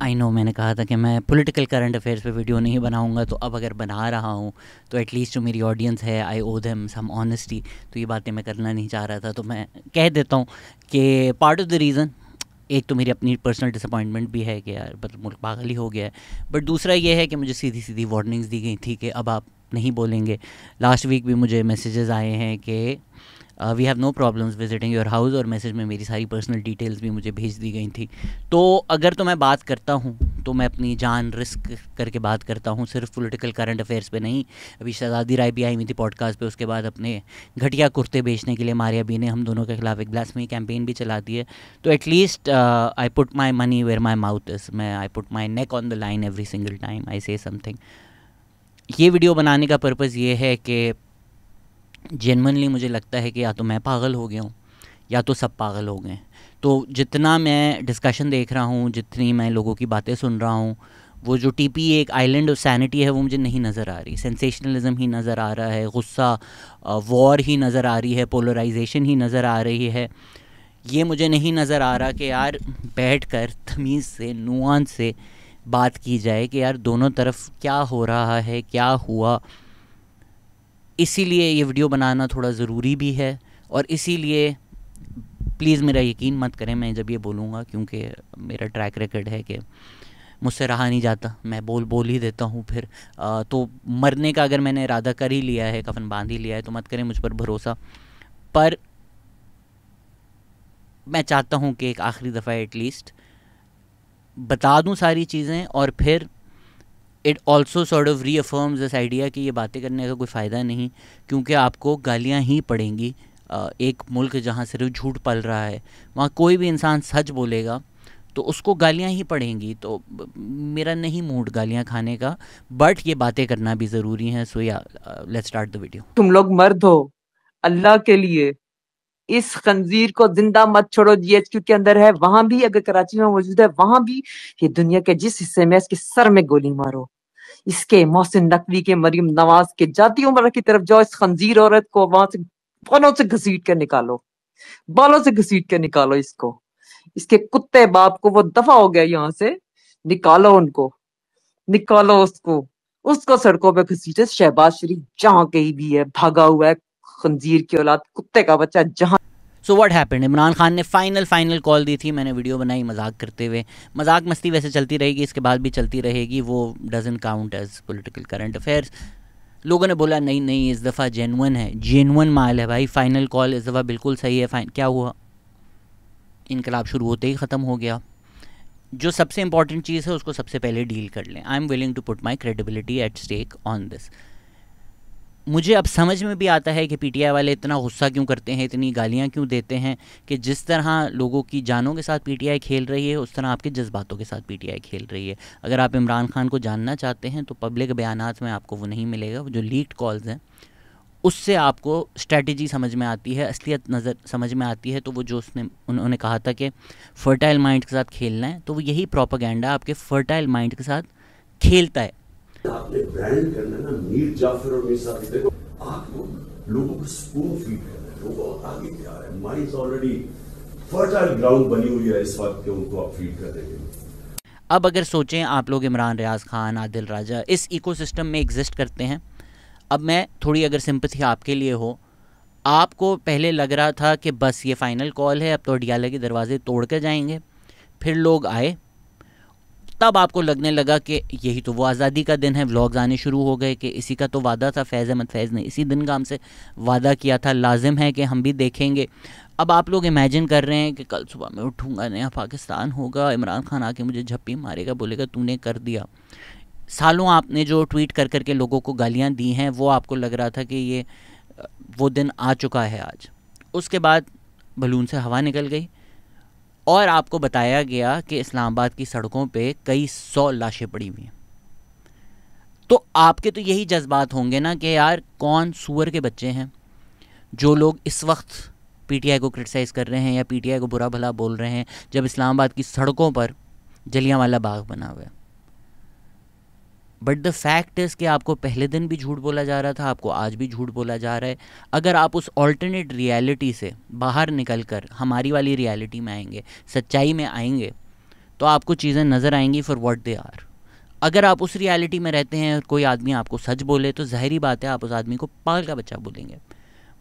I know मैंने कहा था कि मैं पॉलिटिकल करंट अफेयर्स पे वीडियो नहीं बनाऊंगा, तो अब अगर बना रहा हूँ तो एटलीस्ट जो मेरी ऑडियंस है आई ओ देम सम ऑनेस्टी। तो ये बातें मैं करना नहीं चाह रहा था, तो मैं कह देता हूँ कि पार्ट ऑफ द रीज़न, एक तो मेरी अपनी पर्सनल डिसअपॉइंटमेंट भी है कि यार बट मुल्क पागल ही हो गया है, बट दूसरा ये है कि मुझे सीधी सीधी वार्निंग्स दी गई थी कि अब आप नहीं बोलेंगे। लास्ट वीक भी मुझे मैसेजेस आए हैं कि we have no problems visiting your house, और मैसेज में मेरी सारी पर्सनल डिटेल्स भी मुझे भेज दी गई थी। तो अगर तो मैं बात करता हूँ तो मैं अपनी जान रिस्क करके बात करता हूँ, सिर्फ पॉलिटिकल करंट अफेयर्स पे नहीं। अभी शहजादी राय भी आई हुई थी पॉडकास्ट पे, उसके बाद अपने घटिया कुर्ते बेचने के लिए मारिया बी ने हम दोनों के खिलाफ एक ब्लास्फेमी कैंपेन भी चला दी है। तो at least I put my money where my mouth is, मैं I put my neck on the line every single time I say something. ये वीडियो बनाने का पर्पज़ ये है कि जेन्युइनली मुझे लगता है कि या तो मैं पागल हो गया हूँ या तो सब पागल हो गए। तो जितना मैं डिस्कशन देख रहा हूँ, जितनी मैं लोगों की बातें सुन रहा हूँ, वो जो टीपी एक आइलैंड ऑफ सैनिटी है वो मुझे नहीं नज़र आ रही। सेंसेशनलिज्म ही नज़र आ रहा है, गुस्सा, वॉर ही नज़र आ रही है, पोलराइजेशन ही नज़र आ रही है। ये मुझे नहीं नज़र आ रहा कि यार बैठ कर तमीज़ से, नुआंस से बात की जाए कि यार दोनों तरफ क्या हो रहा है, क्या हुआ। इसीलिए ये वीडियो बनाना थोड़ा ज़रूरी भी है, और इसीलिए प्लीज़ मेरा यकीन मत करें मैं जब ये बोलूँगा, क्योंकि मेरा ट्रैक रिकॉर्ड है कि मुझसे रहा नहीं जाता, मैं बोल ही देता हूँ फिर। तो मरने का अगर मैंने इरादा कर ही लिया है, कफन बांध ही लिया है, तो मत करें मुझ पर भरोसा। पर मैं चाहता हूँ कि एक आखिरी दफ़ा एटलीस्ट बता दूँ सारी चीज़ें, और फिर it also sort of रीअफर्म्स this idea कि ये बातें करने का कोई फ़ायदा नहीं, क्योंकि आपको गालियाँ ही पड़ेंगी। एक मुल्क जहाँ सिर्फ झूठ पल रहा है, वहाँ कोई भी इंसान सच बोलेगा तो उसको गालियाँ ही पड़ेंगी। तो मेरा नहीं मूड गालियाँ खाने का, बट ये बातें करना भी ज़रूरी हैं। सो या लेट्स स्टार्ट द वीडियो। तुम लोग मर्द हो, अल्लाह के लिए इस खंजीर को जिंदा मत छोड़ो। जीएचक्यू के अंदर है, वहां भी, अगर कराची में मौजूद है वहां भी, ये दुनिया के जिस हिस्से में, इसके सर में गोली मारो। इसके मोहसिन नकवी के, मरियम नवाज के, जाती उमर की तरफ जाओ, इस खंजीर औरत को वहां से बालों से घसीट के निकालो, बालों से घसीट के निकालो इसको। इसके कुत्ते बाप को, वो दफा हो गया यहाँ से, निकालो उनको, निकालो उसको, उसको सड़कों पे घसीटे। शहबाज शरीफ जहां कहीं भी है, भागा हुआ है, खंजीर की औलाद, कुत्ते का बच्चा, जहां। So what happened, Imran Khan ने फाइनल कॉल दी थी। मैंने वीडियो बनाई मजाक करते हुए, मजाक मस्ती वैसे चलती रहेगी, इसके बाद भी चलती रहेगी, वो doesn't count as political current affairs. लोगों ने बोला नहीं नहीं इस दफ़ा जेन्युइन है, जेन्युइन माल है भाई, फाइनल कॉल इस दफ़ा बिल्कुल सही है। क्या हुआ, इनकलाब शुरू होते ही ख़त्म हो गया। जो सबसे इंपॉर्टेंट चीज़ है उसको सबसे पहले डील कर लें। I am willing to put my credibility at stake on this. मुझे अब समझ में भी आता है कि पीटीआई वाले इतना गुस्सा क्यों करते हैं, इतनी गालियां क्यों देते हैं, कि जिस तरह लोगों की जानों के साथ पीटीआई खेल रही है, उस तरह आपके जज्बातों के साथ पीटीआई खेल रही है। अगर आप इमरान खान को जानना चाहते हैं तो पब्लिक बयानात में आपको वो नहीं मिलेगा, वो जो लीक्ड कॉल्स हैं उससे आपको स्ट्रेटजी समझ में आती है, असलियत नज़र समझ में आती है। तो वो जो उन्होंने कहा था कि फर्टाइल माइंड के साथ खेलना है, तो वो यही प्रोपेगेंडा आपके फर्टाइल माइंड के साथ खेलता है। आपने ब्रांड करना ना, मीर जाफर और मीर साबिर, देखो आपको लोगों को स्पून फीड करना है, लोगों को आगे क्या है, माइंड ऑलरेडी फर्टाइल ग्राउंड बनी हुई है इस वक्त के, उनको आप फीड कर देंगे। अब अगर सोचें आप लोग इमरान रियाज खान, आदिल राजा इस इकोसिस्टम में एग्जिस्ट करते हैं। अब मैं थोड़ी अगर सिंपैथी आपके लिए हो, आपको पहले लग रहा था कि बस ये फाइनल कॉल है, अब तो अडियाला के दरवाजे तोड़ कर जाएंगे, फिर लोग आए, तब आपको लगने लगा कि यही तो वो आज़ादी का दिन है। व्लॉग्स आने शुरू हो गए कि इसी का तो वादा था, फैज़ अहमद फैज़ ने इसी दिन का हमसे वादा किया था, लाजिम है कि हम भी देखेंगे। अब आप लोग इमेजिन कर रहे हैं कि कल सुबह मैं उठूँगा, नया पाकिस्तान होगा, इमरान खान आके मुझे झप्पी मारेगा, बोलेगा तूने कर दिया। सालों आपने जो ट्वीट कर करके लोगों को गालियाँ दी हैं, वो आपको लग रहा था कि ये वो दिन आ चुका है आज। उसके बाद बलून से हवा निकल गई और आपको बताया गया कि इस्लामाबाद की सड़कों पे कई 100 लाशें पड़ी हुई हैं। तो आपके तो यही जज्बात होंगे ना कि यार कौन सूअर के बच्चे हैं जो लोग इस वक्त पीटीआई को क्रिटिसाइज़ कर रहे हैं या पीटीआई को बुरा भला बोल रहे हैं, जब इस्लामाबाद की सड़कों पर जलियांवाला बाग बना हुआ है। बट द फैक्ट इज़ कि आपको पहले दिन भी झूठ बोला जा रहा था, आपको आज भी झूठ बोला जा रहा है। अगर आप उस ऑल्टरनेट रियलिटी से बाहर निकल कर हमारी वाली रियलिटी में आएंगे, सच्चाई में आएंगे, तो तो आपको चीज़ें नज़र आएंगी फॉर व्हाट दे आर। अगर आप उस रियलिटी में रहते हैं और कोई आदमी आपको सच बोले तो ज़ाहिरी बात है आप उस आदमी को पागल का बच्चा बोलेंगे।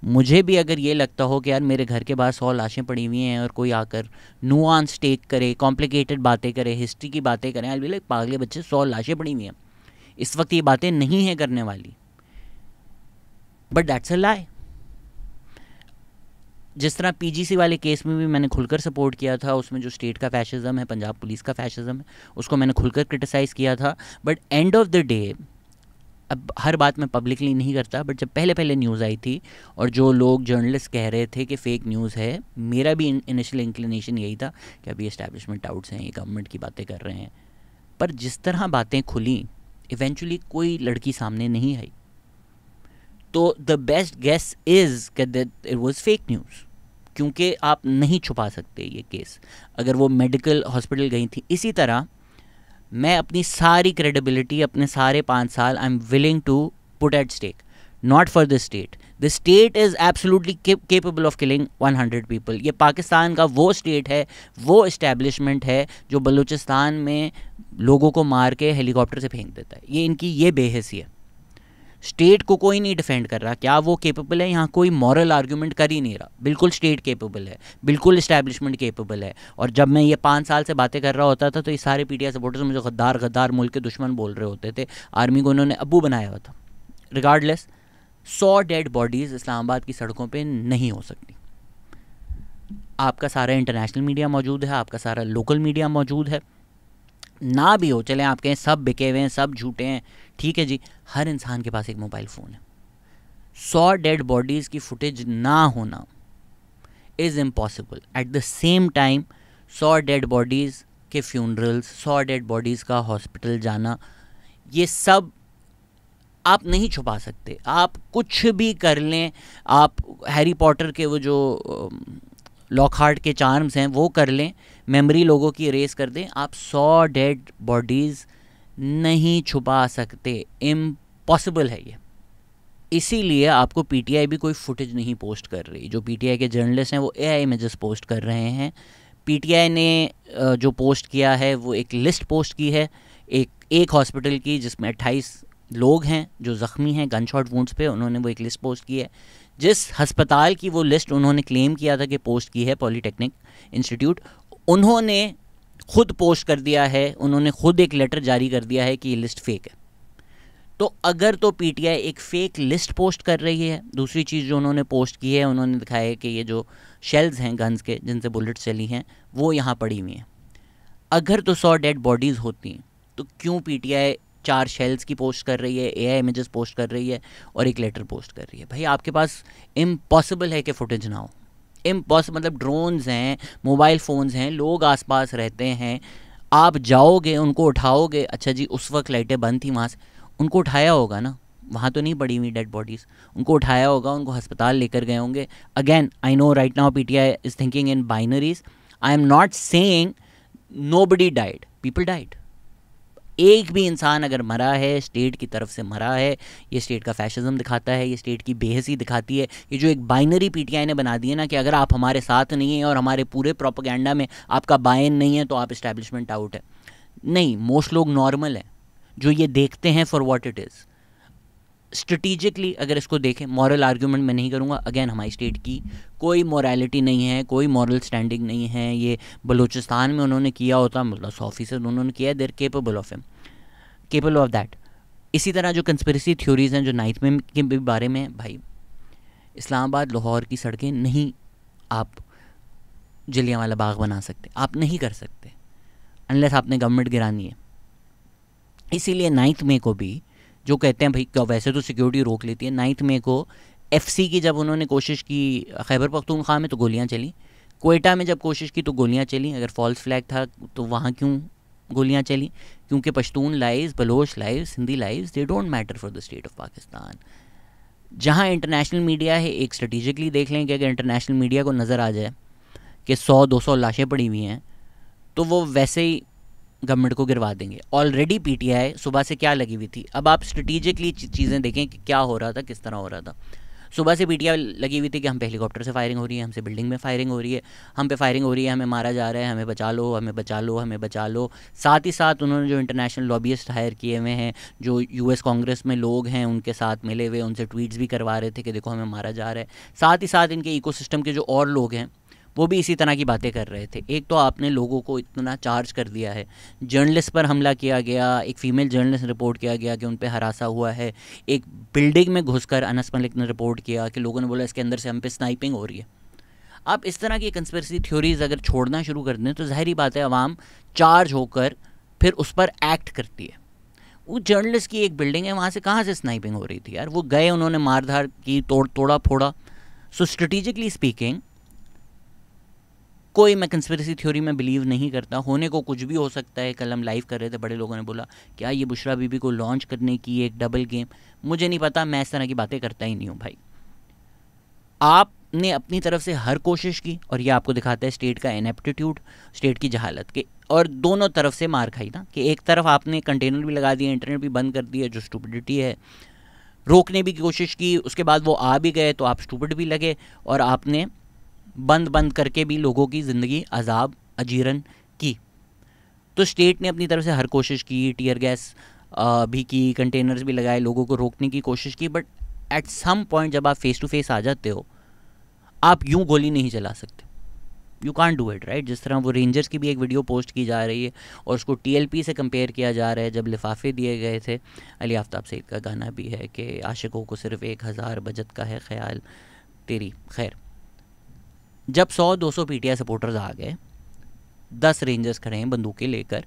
मुझे भी अगर ये लगता हो कि यार मेरे घर के बाहर 100 लाशें पड़ी हुई हैं और कोई आकर नुआंस टेक करे, कॉम्प्लिकेटेड बातें करे, हिस्ट्री की बातें करें, आई विल बी लाइक पागल बच्चे 100 लाशें पड़ी हुई हैं, इस वक्त ये बातें नहीं हैं करने वाली। बट दैट्स अ लाई। जिस तरह पीजीसी वाले केस में भी मैंने खुलकर सपोर्ट किया था, उसमें जो स्टेट का फैशिज्म है, पंजाब पुलिस का फैशिज्म है, उसको मैंने खुलकर क्रिटिसाइज़ किया था। But end of the day, अब हर बात मैं पब्लिकली नहीं करता, बट जब पहले पहले न्यूज़ आई थी और जो लोग जर्नलिस्ट कह रहे थे कि फ़ेक न्यूज़ है, मेरा भी इनिशियल इंक्लिनेशन यही था कि अभी एस्टैब्लिशमेंट डाउट्स हैं, ये गवर्नमेंट की बातें कर रहे हैं। पर जिस तरह बातें खुली, इवेंचुअली कोई लड़की सामने नहीं आई। तो the best guess is that it was fake news, क्योंकि आप नहीं छुपा सकते ये केस। अगर वो मेडिकल हॉस्पिटल गई थी, इसी तरह मैं अपनी सारी क्रेडिबिलिटी, अपने सारे 5 साल I am willing to put at stake, not for the state. The state is absolutely capable of killing 100 people. ये पाकिस्तान का वो स्टेट है, वो इस्टेब्लिशमेंट है जो बलूचिस्तान में लोगों को मार के हेलीकॉप्टर से फेंक देता है। ये इनकी ये बेहैसियत। स्टेट को कोई नहीं डिफेंड कर रहा। क्या वो केपेबल है? यहाँ कोई मॉरल आर्गूमेंट कर ही नहीं रहा। बिल्कुल स्टेट केपेबल है, बिल्कुल इस्टेब्लिशमेंट केपेबल है। और जब मैं ये 5 साल से बातें कर रहा होता था तो ये सारे पीटीआई सपोर्टर्स मुझे गद्दार गद्दार, मुल्क के दुश्मन बोल रहे होते थे। आर्मी को उन्होंने अब्बू बनाया हुआ था। रिगार्डलेस, 100 डेड बॉडीज़ इस्लामाबाद की सड़कों पर नहीं हो सकती। आपका सारा इंटरनेशनल मीडिया मौजूद है, आपका सारा लोकल मीडिया मौजूद है, ना भी हो चलें आप कहें सब बिके हुए हैं, सब झूठे हैं, ठीक है जी, हर इंसान के पास एक मोबाइल फ़ोन है। 100 डेड बॉडीज़ की फुटेज ना होना is impossible. At the same time 100 dead bodies के फ्यूनरल्स, 100 डेड बॉडीज़ का हॉस्पिटल जाना, ये सब आप नहीं छुपा सकते। आप कुछ भी कर लें, आप हैरी पॉटर के वो जो लॉकहार्ट के चार्म्स हैं वो कर लें, मेमोरी लोगों की इरेज कर दें, आप 100 डेड बॉडीज़ नहीं छुपा सकते। इम्पॉसिबल है ये। इसीलिए आपको पीटीआई भी कोई फुटेज नहीं पोस्ट कर रही। जो पीटीआई के जर्नलिस्ट हैं वो एआई इमेजेस पोस्ट कर रहे हैं। पीटीआई ने जो पोस्ट किया है वो एक लिस्ट पोस्ट की है एक हॉस्पिटल की, जिसमें 28 लोग हैं जो ज़ख्मी हैं गन शॉट वुंड्स पे। उन्होंने वो एक लिस्ट पोस्ट की है। जिस हस्पताल की वो लिस्ट उन्होंने क्लेम किया था कि पोस्ट की है, पॉलीटेक्निक इंस्टीट्यूट, उन्होंने खुद पोस्ट कर दिया है, उन्होंने खुद एक लेटर जारी कर दिया है कि ये लिस्ट फेक है। तो अगर तो पीटीआई एक फ़ेक लिस्ट पोस्ट कर रही है, दूसरी चीज़ जो उन्होंने पोस्ट की है, उन्होंने दिखाया है कि ये जो शेल्स हैं गन्स के जिनसे बुलेट्स चली हैं वो यहाँ पड़ी हुई हैं। अगर तो 100 डेड बॉडीज़ होती तो क्यों पीटीआई 4 शेल्स की पोस्ट कर रही है, एआई इमेजेस पोस्ट कर रही है और एक लेटर पोस्ट कर रही है? भाई आपके पास इम्पॉसिबल है कि फुटेज ना हो। इम्पॉसिबल मतलब ड्रोन्स हैं, मोबाइल फ़ोन्स हैं, लोग आसपास रहते हैं, आप जाओगे उनको उठाओगे, अच्छा जी उस वक्त लाइटें बंद थी, वहाँ से उनको उठाया होगा ना, वहाँ तो नहीं पड़ी हुई डेड बॉडीज़, उनको उठाया होगा, उनको अस्पताल लेकर गए होंगे। Again I know right now PTI is thinking in binaries. I am not saying nobody died, people died. एक भी इंसान अगर मरा है, स्टेट की तरफ से मरा है, ये स्टेट का फैशिज्म दिखाता है, ये स्टेट की बेहसी दिखाती है। ये जो एक बाइनरी पीटीआई ने बना दी है ना कि अगर आप हमारे साथ नहीं हैं और हमारे पूरे प्रोपेगेंडा में आपका बायन नहीं है तो आप इस्टेब्लिशमेंट आउट है। नहीं, मोस्ट लोग नॉर्मल हैं जो ये देखते हैं for what it is. Strategically अगर इसको देखें, मॉरल आर्ग्यूमेंट मैं नहीं करूँगा। अगेन हमारी स्टेट की कोई मोरालिटी नहीं है, कोई मॉरल स्टैंडिंग नहीं है। ये बलूचिस्तान में उन्होंने किया होता, मतलब 100% उन्होंने किया, देर केपेबल ऑफ दैट। इसी तरह जो कंस्पिरेसी थ्योरीज़ हैं जो नाइट में के बारे में, भाई इस्लामाबाद लाहौर की सड़कें नहीं आप जलियांवाला बाग बना सकते, आप नहीं कर सकते अनलेस आपने गवर्नमेंट गिरानी है। इसीलिए 9 मई को भी जो कहते हैं भाई क्या वैसे तो सिक्योरिटी रोक लेती है, 9 मई को एफसी की जब उन्होंने कोशिश की खैबर पख्तूनख्वा में तो गोलियां चली, क्वेटा में जब कोशिश की तो गोलियां चली। अगर फॉल्स फ्लैग था तो वहाँ क्यों गोलियां चली? क्योंकि Pashtun lives, Baloch lives, Sindhi lives, they don't matter for the state of Pakistan. जहाँ इंटरनेशनल मीडिया है, एक स्ट्रेटिजिकली देख लें कि अगर इंटरनेशनल मीडिया को नज़र आ जाए कि 100-200 लाशें पड़ी हुई हैं तो वो वैसे ही गवर्नमेंट को गिरवा देंगे। ऑलरेडी पीटीआई सुबह से क्या लगी हुई थी। अब आप स्ट्रेटिजिकली चीज़ें देखें कि क्या हो रहा था, किस तरह हो रहा था। सुबह से पीटीआई लगी हुई थी कि हम पे हेलीकॉप्टर से फायरिंग हो रही है, हमसे बिल्डिंग में फायरिंग हो रही है, हम पे फायरिंग हो रही है, हमें मारा जा रहा है, हमें बचा लो, हमें बचा लो, हमें बचा लो। साथ ही साथ उन्होंने जो इंटरनेशनल लॉबियस्ट हायर किए हुए हैं, जो यूएस कांग्रेस में लोग हैं उनके साथ मिले हुए, उनसे ट्वीट्स भी करवा रहे थे कि देखो हमें मारा जा रहा है। साथ ही साथ इनके इकोसिस्टम के जो और लोग हैं वो भी इसी तरह की बातें कर रहे थे। एक तो आपने लोगों को इतना चार्ज कर दिया है, जर्नलिस्ट पर हमला किया गया, एक फ़ीमेल जर्नलिस्ट रिपोर्ट किया गया कि उन पर हरासा हुआ है, एक बिल्डिंग में घुसकर अनस मलिक ने रिपोर्ट किया कि लोगों ने बोला इसके अंदर से हम पे स्नाइपिंग हो रही है। आप इस तरह की कंस्पिरेसी थ्योरीज़ अगर छोड़ना शुरू कर दें तो ज़ाहिरी बात है अवाम चार्ज होकर फिर उस पर एक्ट करती है। वो जर्नलिस्ट की एक बिल्डिंग है, वहाँ से कहाँ से स्नाइपिंग हो रही थी यार? वो गए, उन्होंने मारधार की, तोड़ा फोड़ा। सो स्ट्रेटिजिकली स्पीकिंग कोई मैं कंस्पिरेसी थ्योरी में बिलीव नहीं करता। होने को कुछ भी हो सकता है। कल हम लाइव कर रहे थे, बड़े लोगों ने बोला क्या ये बुशरा बीबी को लॉन्च करने की एक डबल गेम, मुझे नहीं पता, मैं इस तरह की बातें करता ही नहीं हूँ भाई। आपने अपनी तरफ से हर कोशिश की और ये आपको दिखाता है स्टेट का इनएप्टीट्यूड, स्टेट की जहालत के, और दोनों तरफ से मार खाई ना कि एक तरफ आपने कंटेनर भी लगा दिया, इंटरनेट भी बंद कर दिया, जो स्टूपिडिटी है। रोकने भी की कोशिश की, उसके बाद वो आ भी गए तो आप स्टूपिड भी लगे, और आपने बंद करके भी लोगों की ज़िंदगी अजाब अजीरन की। तो स्टेट ने अपनी तरफ से हर कोशिश की, टीयर गैस भी की, कंटेनर्स भी लगाए, लोगों को रोकने की कोशिश की, बट एट सम पॉइंट जब आप फेस टू फेस आ जाते हो आप यूं गोली नहीं चला सकते। You can't do it, right? जिस तरह वो रेंजर्स की भी एक वीडियो पोस्ट की जा रही है और उसको टीएलपी से कंपेयर किया जा रहा है, जब लिफाफे दिए गए थे। अली आफ्ताब सईद का गाना भी है कि आशिकों को सिर्फ 1000 बजट का है ख्याल तेरी। खैर, जब 100-200 पीटीआई सपोर्टर्स आ गए, 10 रेंजर्स खड़े हैं बंदूकें लेकर,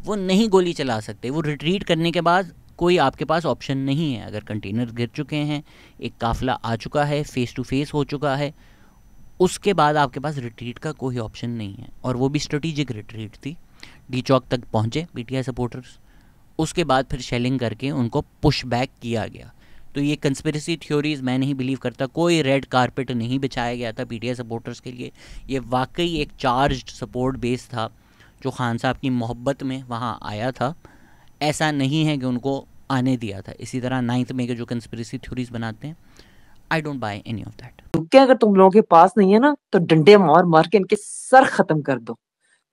वो नहीं गोली चला सकते। वो रिट्रीट करने के बाद कोई आपके पास ऑप्शन नहीं है। अगर कंटेनर गिर चुके हैं, एक काफ़िला आ चुका है, फेस टू फेस हो चुका है, उसके बाद आपके पास रिट्रीट का कोई ऑप्शन नहीं है। और वो भी स्ट्रेटेजिक रिट्रीट थी। डी चौक तक पहुँचे पीटीआई सपोर्टर्स, उसके बाद फिर शेलिंग करके उनको पुश बैक किया गया। तो ये कंस्पिरेसी थ्योरीज़ मैं नहीं बिलीव करता। कोई रेड कारपेट नहीं बिछाया गया था पीटीआई सपोर्टर्स के लिए। ये वाकई एक चार्ज्ड सपोर्ट बेस था जो खान साहब की मोहब्बत में वहाँ आया था। ऐसा नहीं है कि उनको आने दिया था। इसी तरह 9th मई के जो कंस्पिरेसी थ्योरीज़ बनाते हैं, I don't by any of that. रुके अगर तुम लोगों के पास नहीं है ना तो डंडे मार मार के इनके सर खत्म कर दो,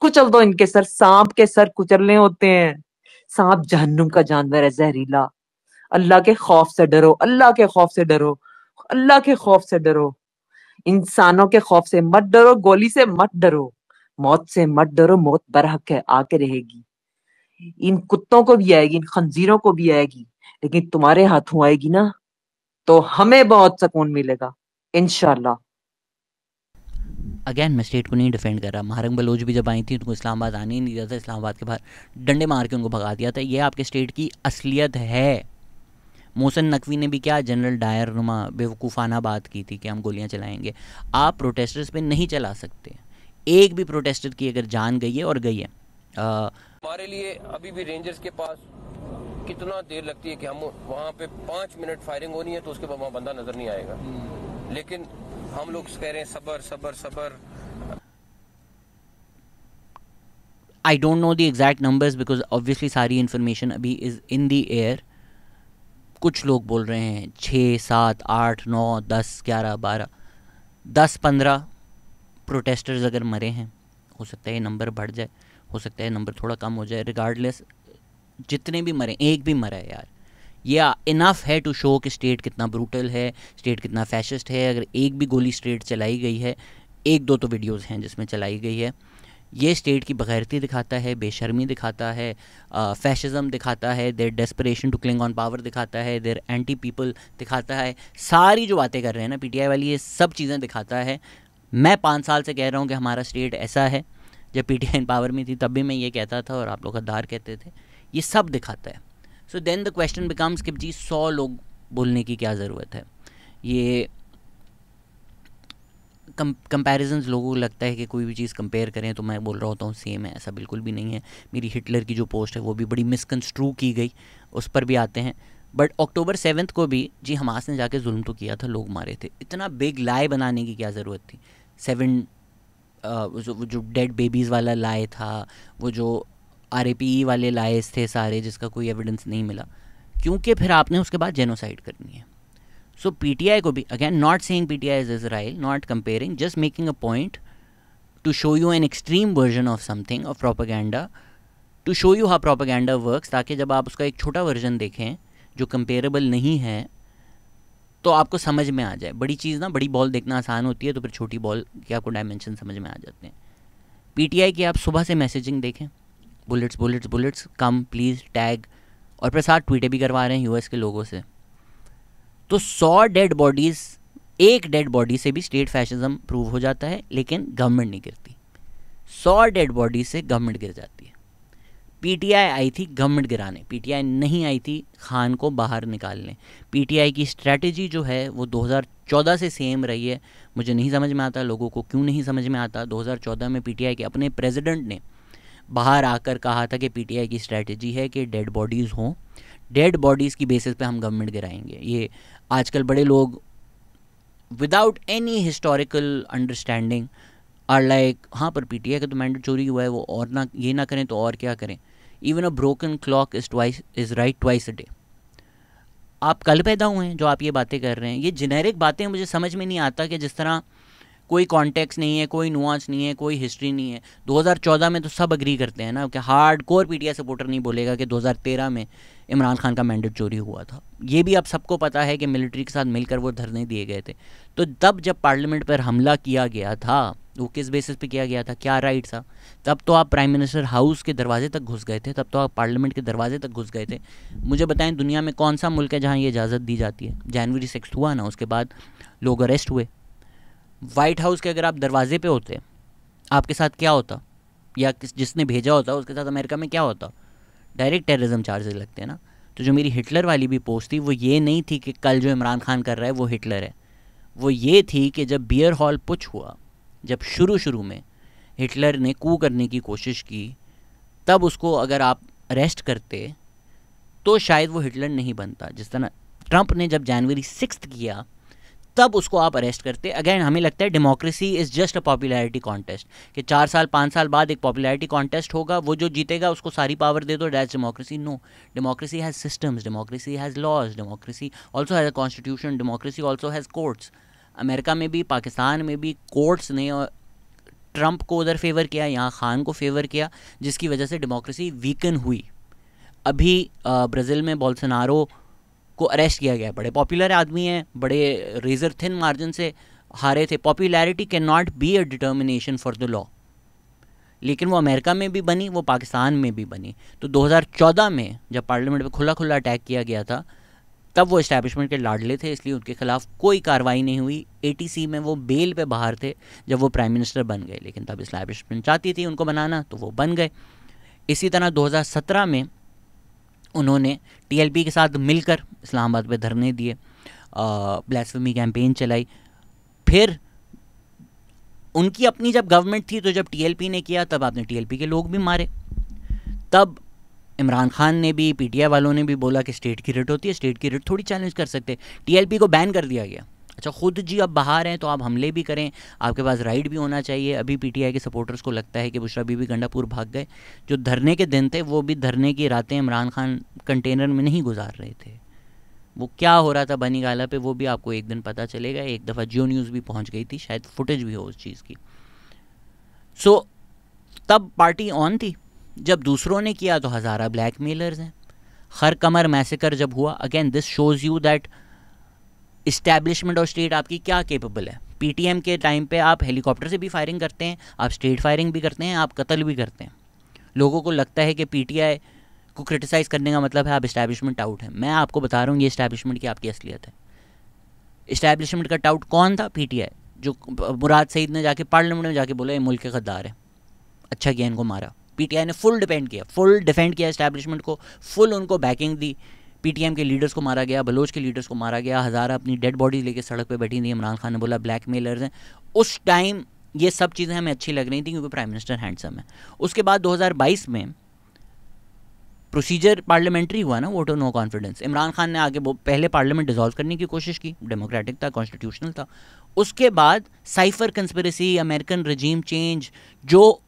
कुचल दो इनके सर। सांप के सर कुचलने होते हैं। सांप जहन्नुम का जानवर है, जहरीला। अल्लाह के खौफ से डरो, अल्लाह के खौफ से डरो, अल्लाह के खौफ से डरो। इंसानों के खौफ से मत डरो, गोली से मत डरो, मौत से मत डरो। मौत बरहक है, आके रहेगी। इन कुत्तों को भी आएगी, इन खंजीरों को भी आएगी, लेकिन तुम्हारे हाथों आएगी ना तो हमें बहुत सुकून मिलेगा इंशाल्लाह। अगेन मैं स्टेट को नहीं डिफेंड कर रहा। महारंग बलोच भी जब आई थी उनको इस्लामाबाद आने ही नहीं दिया था, इस्लामाबाद के बाहर डंडे मार के उनको भगा दिया था। ये आपके स्टेट की असलियत है। मोहसिन नकवी ने भी क्या जनरल डायर नुमा बेवकूफ़ाना बात की थी कि हम गोलियां चलाएंगे। आप प्रोटेस्टर्स पे नहीं चला सकते। एक भी प्रोटेस्टर की अगर जान गई है और गई है। हमारे लिए अभी भी रेंजर्स के पास कितना देर लगती है कि हम वहाँ पे 5 मिनट फायरिंग होनी है तो उसके बाद वहाँ बंदा नजर नहीं आएगा, लेकिन हम लोग कह रहे हैं सबर सबर सबर। I don't know the exact numbers because obviously सारी इन्फॉर्मेशन अभी इज़ इन दी एयर। कुछ लोग बोल रहे हैं 6, 7, 8, 9, 10, 11, 12, 10, 15 प्रोटेस्टर्स अगर मरे हैं। हो सकता है ये नंबर बढ़ जाए, हो सकता है नंबर थोड़ा कम हो जाए। रिगार्डलेस जितने भी मरे, एक भी मरा है यार, ये इनफ है टू शो कि स्टेट कितना ब्रूटल है, स्टेट कितना फैशिस्ट है। अगर एक भी गोली स्टेट चलाई गई है, 1-2 तो वीडियोस हैं जिसमें चलाई गई है, ये स्टेट की बगैरती दिखाता है, बेशर्मी दिखाता है, फैशिज्म दिखाता है, their desperation to cling on power दिखाता है, देयर एंटी पीपल दिखाता है। सारी जो बातें कर रहे हैं ना पीटीआई वाली, ये सब चीज़ें दिखाता है। मैं 5 साल से कह रहा हूँ कि हमारा स्टेट ऐसा है। जब पीटीआई इन पावर में थी तब भी मैं ये कहता था और आप लोग गद्दार कहते थे। ये सब दिखाता है। So then the question becomes कि जी 100 लोग बोलने की क्या ज़रूरत है। ये कंपैरिजन्स लोगों को लगता है कि कोई भी चीज़ कंपेयर करें तो मैं बोल रहा होता हूँ सेम है, ऐसा बिल्कुल भी नहीं है। मेरी हिटलर की जो पोस्ट है वो भी बड़ी मिसकंस्ट्रू की गई, उस पर भी आते हैं। बट अक्टूबर 7 को भी जी हमास ने जाके जुल्म तो किया था, लोग मारे थे। इतना बिग लाई बनाने की क्या ज़रूरत थी? 7 वो जो डेड बेबीज़ वाला लाई था, वो जो RAPE वाले लाइस थे सारे जिसका कोई एविडेंस नहीं मिला, क्योंकि फिर आपने उसके बाद जेनोसाइड करनी है। सो पीटीआई को भी, again not saying PTI is Israel, not comparing, just making a point to show you an extreme version of something, of propaganda, to show you how propaganda works, ताकि जब आप उसका एक छोटा वर्जन देखें जो कंपेरेबल नहीं है तो आपको समझ में आ जाए। बड़ी चीज़ ना, बड़ी बॉल देखना आसान होती है, तो फिर छोटी बॉल के आपको डायमेंशन समझ में आ जाते हैं। पीटीआई की आप सुबह से मैसेजिंग देखें, bullets bullets bullets, come please, tag, और फिर साथ ट्वीटें भी करवा रहे हैं यूएस के लोगों से। तो 100 डेड बॉडीज़, एक डेड बॉडी से भी स्टेट फैशिज्म प्रूव हो जाता है, लेकिन गवर्नमेंट नहीं गिरती। 100 डेड बॉडी से गवर्नमेंट गिर जाती है। पीटीआई आई थी गवर्नमेंट गिराने, पीटीआई नहीं आई थी खान को बाहर निकालने। पीटीआई की स्ट्रैटेजी जो है वो 2014 से सेम रही है। मुझे नहीं समझ में आता लोगों को क्यों नहीं समझ में आता। 2014 में पीटीआई के अपने प्रेसिडेंट ने बाहर आकर कहा था कि पीटीआई की स्ट्रैटेजी है कि डेड बॉडीज़ हों, डेड बॉडीज़ की बेसिस पे हम गवर्नमेंट गिराएंगे। ये आजकल बड़े लोग without any historical understanding are like, हाँ पर पीटीआई का तो मैंडेट चोरी हुआ है, वो और ना ये ना करें तो और क्या करें। Even a broken clock is right twice a day. आप कल पैदा हुए हैं जो आप ये बातें कर रहे हैं, ये जेनेरिक बातें मुझे समझ में नहीं आता कि जिस तरह कोई कॉन्टेक्स्ट नहीं है, कोई नुआंस नहीं है, कोई हिस्ट्री नहीं है। 2014 में तो सब अग्री करते हैं ना कि हार्ड कोर पीटीआई सपोर्टर नहीं बोलेगा कि 2013 में इमरान खान का मैंडेट चोरी हुआ था। ये भी अब सबको पता है कि मिलिट्री के साथ मिलकर वो धरने दिए गए थे। तो तब जब पार्लियामेंट पर हमला किया गया था वो किस बेसिस पे किया गया था, क्या राइट था? तब तो आप प्राइम मिनिस्टर हाउस के दरवाजे तक घुस गए थे, तब तो आप पार्लियामेंट के दरवाजे तक घुस गए थे। मुझे बताएं दुनिया में कौन सा मुल्क है जहाँ ये इजाज़त दी जाती है? जनवरी 6 हुआ ना, उसके बाद लोग अरेस्ट हुए। वाइट हाउस के अगर आप दरवाजे पे होते आपके साथ क्या होता, या जिसने भेजा होता उसके साथ अमेरिका में क्या होता? डायरेक्ट टेररिज्म चार्जेस लगते हैं ना। तो जो मेरी हिटलर वाली भी पोस्ट थी वो ये नहीं थी कि कल जो इमरान खान कर रहा है वो हिटलर है, वो ये थी कि जब बियर हॉल पुच हुआ, जब शुरू में हिटलर ने कू करने की कोशिश की, तब उसको अगर आप अरेस्ट करते तो शायद वो हिटलर नहीं बनता। जिस तरह ट्रंप ने जब जनवरी 6 किया तब उसको आप अरेस्ट करते। अगेन हमें लगता है democracy is just a popularity contest, कि 4 साल 5 साल बाद एक पॉपुलैरिटी कॉन्टेस्ट होगा, वो जो जीतेगा उसको सारी पावर दे दो, that's democracy. No, democracy has systems, democracy has laws, democracy also has a constitution, democracy also has courts. America में भी, पाकिस्तान में भी कोर्ट्स ने ट्रंप को उधर फेवर किया, यहाँ खान को फेवर किया, जिसकी वजह से डेमोक्रेसी वीकन हुई। अभी ब्राज़ील में बोल्सोनारो को अरेस्ट किया गया, बड़े पॉपुलर आदमी हैं, बड़े रेजर थिन मार्जिन से हारे थे। Popularity can not be a determination for the law, लेकिन वो अमेरिका में भी बनी, वो पाकिस्तान में भी बनी। तो 2014 में जब पार्लियामेंट में खुला अटैक किया गया था तब वो इस्टेब्लिशमेंट के लाडले थे, इसलिए उनके खिलाफ कोई कार्रवाई नहीं हुई। एटीसी में वो बेल पे बाहर थे जब वो प्राइम मिनिस्टर बन गए, लेकिन तब इस्टेब्लिशमेंट चाहती थी उनको बनाना तो वो बन गए। इसी तरह 2017 में उन्होंने टीएलपी के साथ मिलकर इस्लामाबाद पे धरने दिए, ब्लास्फेमी कैंपेन चलाई। फिर उनकी अपनी जब गवर्नमेंट थी तो जब टीएलपी ने किया तब आपने टीएलपी के लोग भी मारे। तब इमरान खान ने भी, पीटीआई वालों ने भी बोला कि स्टेट की रिट होती है, स्टेट की रिट थोड़ी चैलेंज कर सकते। टीएलपी को बैन कर दिया गया। अच्छा, खुद जी अब बाहर हैं तो आप हमले भी करें, आपके पास राइट भी होना चाहिए। अभी पीटीआई के सपोर्टर्स को लगता है कि बुशरा बीबी गंडापुर भाग गए। जो धरने के दिन थे वो भी धरने की रातें इमरान खान कंटेनर में नहीं गुजार रहे थे। वो क्या हो रहा था बनी गाला पे वो भी आपको एक दिन पता चलेगा। एक दफ़ा जियो न्यूज़ भी पहुंच गई थी, शायद फुटेज भी हो उस चीज़ की। सो तब पार्टी ऑन थी। जब दूसरों ने किया तो हज़ारा ब्लैकमेलर्स हैं। खर कमर मैसेकर जब हुआ, again this shows you that establishment और स्टेट आपकी क्या केपेबल है। पीटीएम के टाइम पे आप हेलीकॉप्टर से भी फायरिंग करते हैं, आप स्ट्रेट फायरिंग भी करते हैं, आप कत्ल भी करते हैं। लोगों को लगता है कि पीटीआई को क्रिटिसाइज़ करने का मतलब है आप इस्टेब्लिशमेंट आउट है। मैं आपको बता रहा हूँ ये इस्टेब्लिशमेंट की आपकी असलियत है। इस्टेब्लिशमेंट का टाउट कौन था? पीटीआई। जो मुराद सईद ने जाके पार्लियामेंट में जाके बोला ये मुल्क के गद्दार है, अच्छा किया इनको मारा। पीटीआई ने फुल डिफेंड किया इस्टेब्लिशमेंट को, फुल उनको बैकिंग दी। पीटीएम के लीडर्स को मारा गया, बलोच के लीडर्स को मारा गया, हज़ारा अपनी डेड बॉडीज लेके सड़क पे बैठी थी। इमरान खान ने बोला ब्लैकमेलर्स हैं। उस टाइम ये सब चीज़ें हमें अच्छी लग रही थी क्योंकि प्राइम मिनिस्टर हैंडसम है। उसके बाद 2022 में प्रोसीजर पार्लियामेंट्री हुआ ना, vote of no confidence. Imran Khan ने आगे पहले पार्लियामेंट डिसॉल्व करने की कोशिश की, डेमोक्रेटिक था, कॉन्स्टिट्यूशनल था। उसके बाद साइफर कंस्पिरेसी, अमेरिकन रजीम चेंज, जो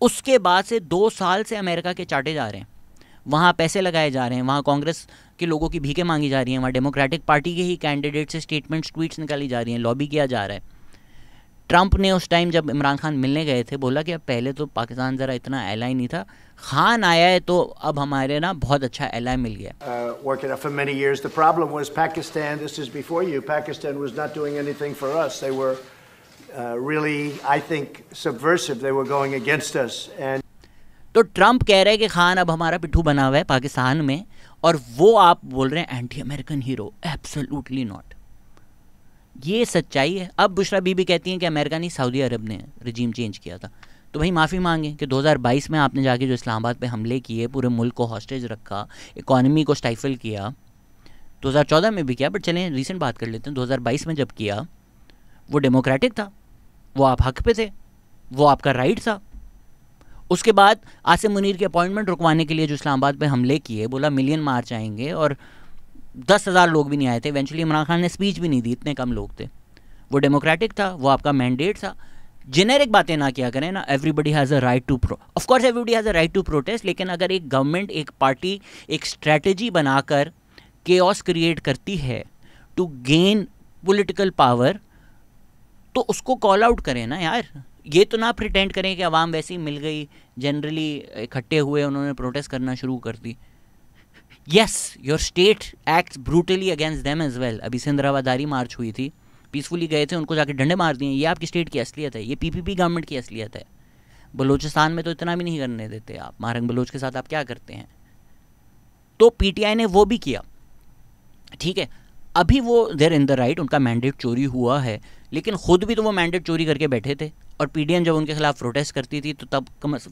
उसके बाद से 2 साल से अमेरिका के चाटे जा रहे हैं, वहाँ पैसे लगाए जा रहे हैं, वहाँ कांग्रेस के लोगों की भीखें मांगी जा रही हैं, वहाँ डेमोक्रेटिक पार्टी के ही कैंडिडेट से स्टेटमेंट्स, ट्वीट्स निकाली जा रही हैं, लॉबी किया जा रहा है। ट्रंप ने उस टाइम जब इमरान खान मिलने गए थे बोला कि अब पहले तो पाकिस्तान ज़रा इतना एलाई नहीं था, खान आया है तो अब हमारे ना बहुत अच्छा एलाई मिल गया। Working for many years. The problem was Pakistan, this is before you, Pakistan was not doing anything for us. They were really, I think, subversive. They were going against us. And तो Trump कह रहे हैं कि खान अब हमारा पिट्ठू बना हुआ है पाकिस्तान में, और वो आप बोल रहे हैं anti American hero. Absolutely not, ये सच्चाई है। अब बुशरा बीबी कहती हैं कि अमेरिका नहीं, सऊदी अरब ने रिजीम चेंज किया था। तो भाई माफ़ी मांगें कि 2022 में आपने जाके जो इस्लामाबाद पे हमले किए, पूरे मुल्क को हॉस्टेज रखा, इकॉनमी को स्टाइफल किया, 2014 में भी किया, बट चलें रिसेंट बात कर लेते हैं। 2022 में जब किया वो डेमोक्रेटिक था, वो आप हक पे थे, वो आपका राइट था। उसके बाद आसिम मुनीर की अपॉइंटमेंट रुकवाने के लिए जो इस्लामाबाद पे हमले किए, बोला मिलियन मार्च आएंगे, और 10,000 लोग भी नहीं आए थे। इवेंचुअली इमरान खान ने स्पीच भी नहीं दी, इतने कम लोग थे। वो डेमोक्रेटिक था, वो आपका मैंडेट था। जेनेरिक बातें ना किया करें ना, everybody has a right to of course everybody has a right to protest, लेकिन अगर एक गवर्नमेंट, एक पार्टी एक स्ट्रैटेजी बनाकर केओस क्रिएट करती है टू गेन पॉलिटिकल पावर, तो उसको कॉल आउट करें ना यार। ये तो ना प्रिटेंड करें कि अवाम वैसे ही मिल गई, जनरली इकट्ठे हुए, उन्होंने प्रोटेस्ट करना शुरू कर दी। Yes, your state acts brutally against them as well. अभी सिंधरावादारी मार्च हुई थी, पीसफुली गए थे, उनको जाके डंडे मार दिए। ये आपकी स्टेट की असलियत है, ये पीपीपी गवर्नमेंट की असलियत है। बलूचिस्तान में तो इतना भी नहीं करने देते आप। मारंग बलोच के साथ आप क्या करते हैं? तो पीटीआई ने वो भी किया, ठीक है। अभी वो देयर इन द राइट, उनका मैंडेट चोरी हुआ है, लेकिन खुद भी तो वो मैंडेट चोरी करके बैठे थे। और पीडीएम जब उनके खिलाफ प्रोटेस्ट करती थी तो तब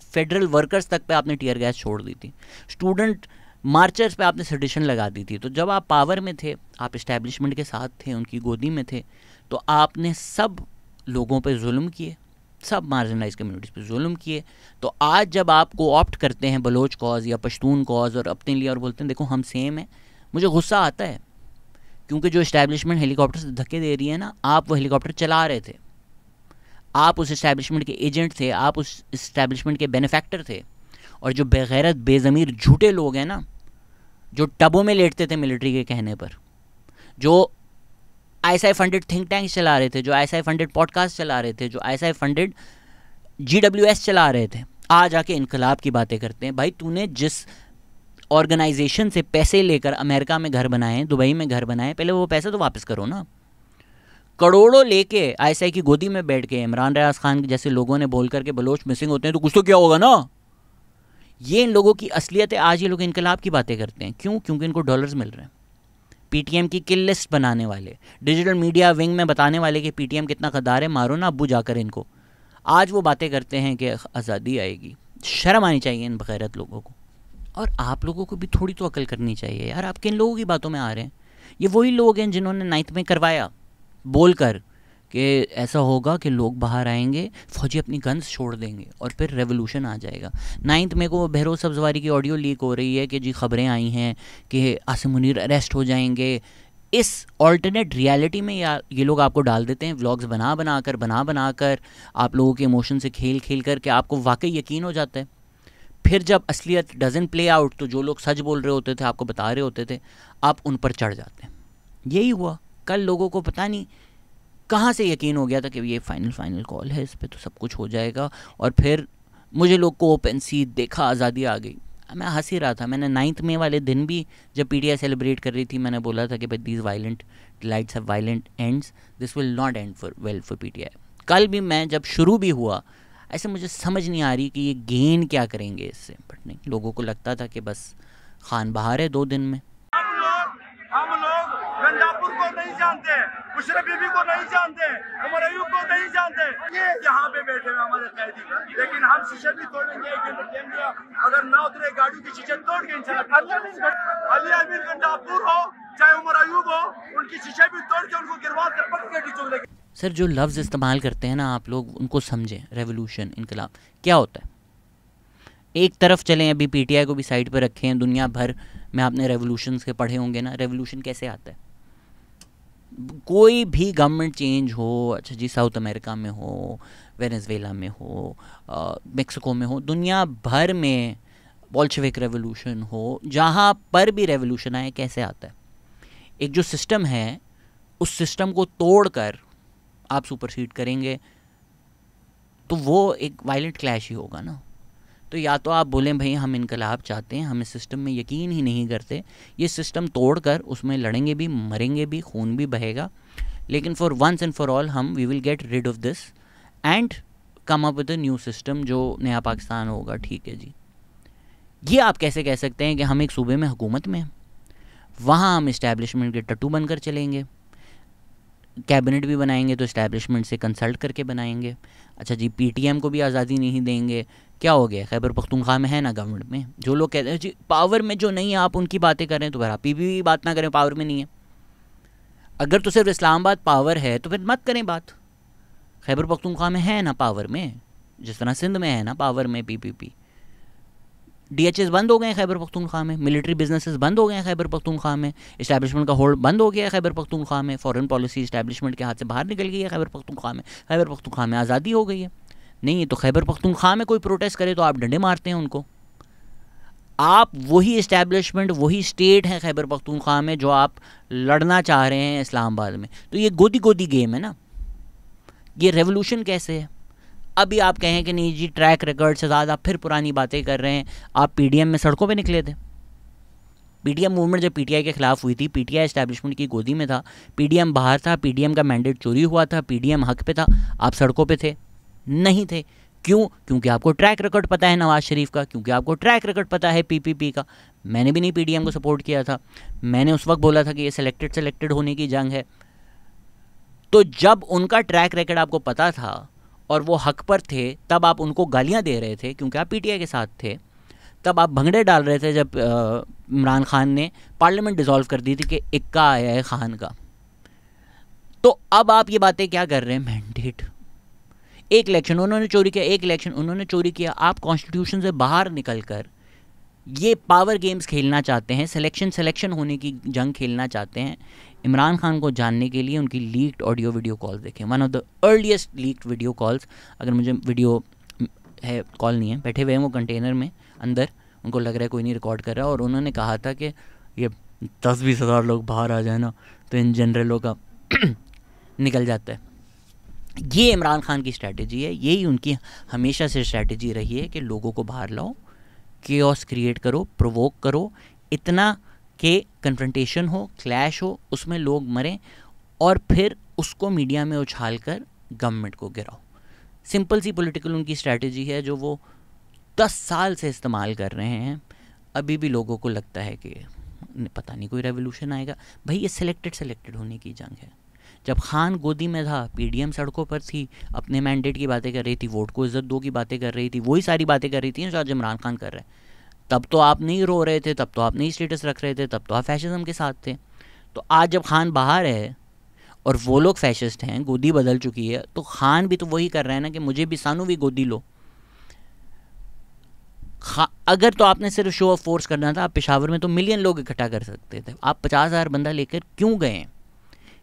फेडरल वर्कर्स तक पे आपने टीयर गैस छोड़ दी थी, स्टूडेंट मार्चर्स पे आपने सेडिशन लगा दी थी। तो जब आप पावर में थे, आप इस्टेब्लिशमेंट के साथ थे, उनकी गोदी में थे, तो आपने सब लोगों पे जुल्म किए, सब मार्जिनलाइज कम्युनिटीज़ पे जुल्म किए। तो आज जब आप को ऑप्ट करते हैं बलोच कॉज या पश्तून कॉज और अपने लिए, और बोलते हैं देखो हम सेम हैं, मुझे गुस्सा आता है। क्योंकि जो इस्टेब्लिशमेंट हेलीकॉप्टर से धक्के दे रही है ना, आप वो हेलीकॉप्टर चला रहे थे, आप उस इस्टेब्लिशमेंट के एजेंट थे, आप उस इस्टेब्लिशमेंट के बेनिफैक्टर थे। और जो बेगैरत बेज़मीर झूठे लोग हैं ना, जो टबों में लेटते थे मिलिट्री के कहने पर, जो आईएसआई फंडेड थिंक टैंक्स चला रहे थे, जो आईएसआई फंडेड पॉडकास्ट चला रहे थे, जो आईएसआई फंडेड जीडब्ल्यूएस चला रहे थे, आज आके इनकलाब की बातें करते हैं। भाई तूने जिस ऑर्गेनाइजेशन से पैसे लेकर अमेरिका में घर बनाए, दुबई में घर बनाए, पहले वो पैसे तो वापस करो ना। करोड़ों लेके आईएसआई की गोदी में बैठ के इमरान रियाज खान जैसे लोगों ने बोल करके बलोच मिसिंग होते हैं तो कुछ तो क्या होगा ना। ये इन लोगों की असलियत है। आज ये लोग इनकलाब की बातें करते हैं, क्यों? क्योंकि इनको डॉलर्स मिल रहे हैं। पीटीएम की किल लिस्ट बनाने वाले, डिजिटल मीडिया विंग में बताने वाले कि पीटीएम कितना गद्दार है, मारो ना अब्बू जाकर इनको। आज वो बातें करते हैं कि आज़ादी आएगी। शर्म आनी चाहिए इन बगैरत लोगों को। और आप लोगों को भी थोड़ी तो अकल करनी चाहिए यार। आप किन लोगों की बातों में आ रहे हैं? ये वही लोग हैं जिन्होंने 9th में करवाया बोलकर कि ऐसा होगा कि लोग बाहर आएंगे, फौजी अपनी गन्स छोड़ देंगे और फिर रेवोल्यूशन आ जाएगा। 9th में को बहरोज़ सब्ज़वारी की ऑडियो लीक हो रही है कि जी खबरें आई हैं कि आसिम मुनीर अरेस्ट हो जाएंगे। इस ऑल्टरनेट रियलिटी में ये लोग आपको डाल देते हैं, व्लॉग्स बना बनाकर आप लोगों के इमोशन से खेल खेल कर के आपको वाकई यकीन हो जाता है। फिर जब असलियत डजंट प्ले आउट, तो जो लोग सच बोल रहे होते थे, आपको बता रहे होते थे, आप उन पर चढ़ जाते हैं। यही हुआ कल। लोगों को पता नहीं कहाँ से यकीन हो गया था कि ये फाइनल कॉल है, इस पर तो सब कुछ हो जाएगा। और फिर मुझे लोग को ओपन सीट देखा, आज़ादी आ गई। मैं हंस ही रहा था। मैंने 9th में वाले दिन भी जब पीटीआई सेलिब्रेट कर रही थी, मैंने बोला था कि भाई these violent delights have violent ends, this will not and for PTI. कल भी मैं जब शुरू भी हुआ, ऐसे मुझे समझ नहीं आ रही कि ये गेन क्या करेंगे इससे। बट नहीं, लोगों को लगता था कि बस खान बाहर है 2 दिन में। हम लोग गंडापुर को नहीं जानते, बुशरा बीबी को नहीं जानते, उमर अयूब को नहीं जानते। ये यहाँ पे बैठे हुए हमारे कैदी, लेकिन हम शीशे भी तोड़ेंगे। एक घंटे टाइम दिया, अगर ना उतरे गाड़ी की शीशे तोड़ के इंशाल्लाह। अली अमीर गंडापुर हो चाहे उमर अयूब हो, उनकी शीशे भी तोड़ के उनको गिरवा के पकड़ के टिचोड़ लेंगे। सर जो लफ्ज़ इस्तेमाल करते हैं ना आप लोग, उनको समझें। रेवोल्यूशन, इनकलाब क्या होता है? एक तरफ चलें, अभी पीटीआई को भी साइड पर रखें। दुनिया भर में आपने रेवोल्यूशंस के पढ़े होंगे ना। रेवोल्यूशन कैसे आता है? कोई भी गवर्नमेंट चेंज हो, अच्छा जी साउथ अमेरिका में हो, वेनेजुएला में हो, मेक्सिको में हो, दुनिया भर में बोल्शेविक रेवोल्यूशन हो, जहाँ पर भी रेवोल्यूशन आए कैसे आता है? एक जो सिस्टम है उस सिस्टम को तोड़कर आप सुपरसीड करेंगे तो वो एक वायलेंट क्लैश ही होगा ना। तो या तो आप बोलें भाई हम इनकलाब चाहते हैं, हम इस सिस्टम में यकीन ही नहीं करते, ये सिस्टम तोड़कर उसमें लड़ेंगे भी, मरेंगे भी, खून भी बहेगा, लेकिन for once and for all हम we will get rid of this and come up with a new system जो नया पाकिस्तान होगा। ठीक है जी, ये आप कैसे कह सकते हैं कि हम एक सूबे में हुकूमत में हैं, वहाँ हम इस्टेब्लिशमेंट के टट्टू बनकर चलेंगे, कैबिनेट भी बनाएंगे तो इस्टेब्लिशमेंट से कंसल्ट करके बनाएंगे। अच्छा जी, पीटीएम को भी आज़ादी नहीं देंगे, क्या हो गया? खैबर पख्तूनख्वा में है ना गवर्नमेंट में, जो लोग कहते हैं जी पावर में जो नहीं है आप उनकी बातें करें, तो फिर आप भी बात ना करें, पावर में नहीं है। अगर तो सिर्फ इस्लामाबाद पावर है तो फिर मत करें बात। खैबर पख्तूनख्वा में है ना पावर में, जिस तरह सिंध में है ना पावर में पीपीपी। डीएचएस बंद हो गए हैं खैबर पख्तूनख्वा में, मिलिट्री बिजनेसेस बंद हो गए हैं खैबर पख्तूनख्वा में, इस्टेब्लिशमेंट का होल्ड बंद हो गया है खैबर पख्तूनख्वा में, फॉरेन पॉलिसी इस्टेब्लिशमेंट के हाथ से बाहर निकल गई है खैबर पख्तूनख्वा में, खैबर पख्तूनख्वा में आज़ादी हो गई है। नहीं तो खैबर पख्तूनख्वा में कोई प्रोटेस्ट करे तो आप डंडे मारते हैं उनको। आप वही इस्टेब्लिशमेंट, वही स्टेट है खैबर पख्तूनख्वा में जो आप लड़ना चाह रहे हैं इस्लामाबाद में। तो ये गोदी गोदी गेम है ना, ये रेवोल्यूशन कैसे है? अभी आप कहें कि नहीं जी ट्रैक रिकॉर्ड से ज़्यादा फिर पुरानी बातें कर रहे हैं। आप पीडीएम में सड़कों पे निकले थे। पीडीएम मूवमेंट जब पीटीआई के खिलाफ हुई थी, पीटीआई एस्टैब्लिशमेंट की गोदी में था, पीडीएम बाहर था, पीडीएम का मैंडेट चोरी हुआ था, पीडीएम हक पे था, आप सड़कों पे थे? नहीं थे। क्यों? क्योंकि आपको ट्रैक रिकॉर्ड पता है नवाज शरीफ का, क्योंकि आपको ट्रैक रिकॉर्ड पता है पीपीपी का। मैंने भी नहीं पीडीएम को सपोर्ट किया था, मैंने उस वक्त बोला था कि ये सेलेक्टेड होने की जंग है। तो जब उनका ट्रैक रिकॉर्ड आपको पता था और वो हक पर थे, तब आप उनको गालियां दे रहे थे क्योंकि आप पीटीआई के साथ थे। तब आप भंगड़े डाल रहे थे जब इमरान खान ने पार्लियामेंट डिसॉल्व कर दी थी कि इक्का आया है खान का। तो अब आप ये बातें क्या कर रहे हैं? मैंडेट, एक इलेक्शन उन्होंने चोरी किया, एक इलेक्शन उन्होंने चोरी किया। आप कॉन्स्टिट्यूशन से बाहर निकलकर ये पावर गेम्स खेलना चाहते हैं, सिलेक्शन होने की जंग खेलना चाहते हैं। इमरान खान को जानने के लिए उनकी लीक्ड ऑडियो वीडियो कॉल्स देखें। One of the earliest leaked video calls, अगर मुझे वीडियो है, कॉल नहीं है, बैठे हुए हैं वो कंटेनर में अंदर, उनको लग रहा है कोई नहीं रिकॉर्ड कर रहा, और उन्होंने कहा था कि ये 10-20 हज़ार लोग बाहर आ जाए ना तो इन जनरलों का निकल जाता है। ये इमरान खान की स्ट्रैटेजी है, यही उनकी हमेशा से स्ट्रैटेजी रही है कि लोगों को बाहर लाओ, केओस क्रिएट करो, प्रोवोक करो, इतना कि कन्फ्रंटेशन हो, क्लैश हो, उसमें लोग मरें और फिर उसको मीडिया में उछाल कर गवर्नमेंट को गिराओ। सिंपल सी पॉलिटिकल उनकी स्ट्रैटेजी है जो वो 10 साल से इस्तेमाल कर रहे हैं। अभी भी लोगों को लगता है कि पता नहीं कोई रेवोल्यूशन आएगा। भाई ये सिलेक्टेड होने की जंग है। जब खान गोदी में था, पीडीएम सड़कों पर थी, अपने मैंडेट की बातें कर रही थी, वोट को इज्जत दो की बातें कर रही थी, वही सारी बातें कर रही थी जो आज इमरान खान कर रहे हैं। तब तो आप नहीं रो रहे थे, तब तो आप नहीं स्टेटस रख रहे थे, तब तो आप फैशिज्म के साथ थे। तो आज जब खान बाहर है और वो लोग फैशिस्ट हैं, गोदी बदल चुकी है, तो खान भी तो वही कर रहे हैं ना कि मुझे भी सानू भी गोदी लो। अगर तो आपने सिर्फ शो ऑफ फोर्स करना था, आप पेशावर में तो मिलियन लोग इकट्ठा कर सकते थे। आप 50,000 बंदा लेकर क्यों गए?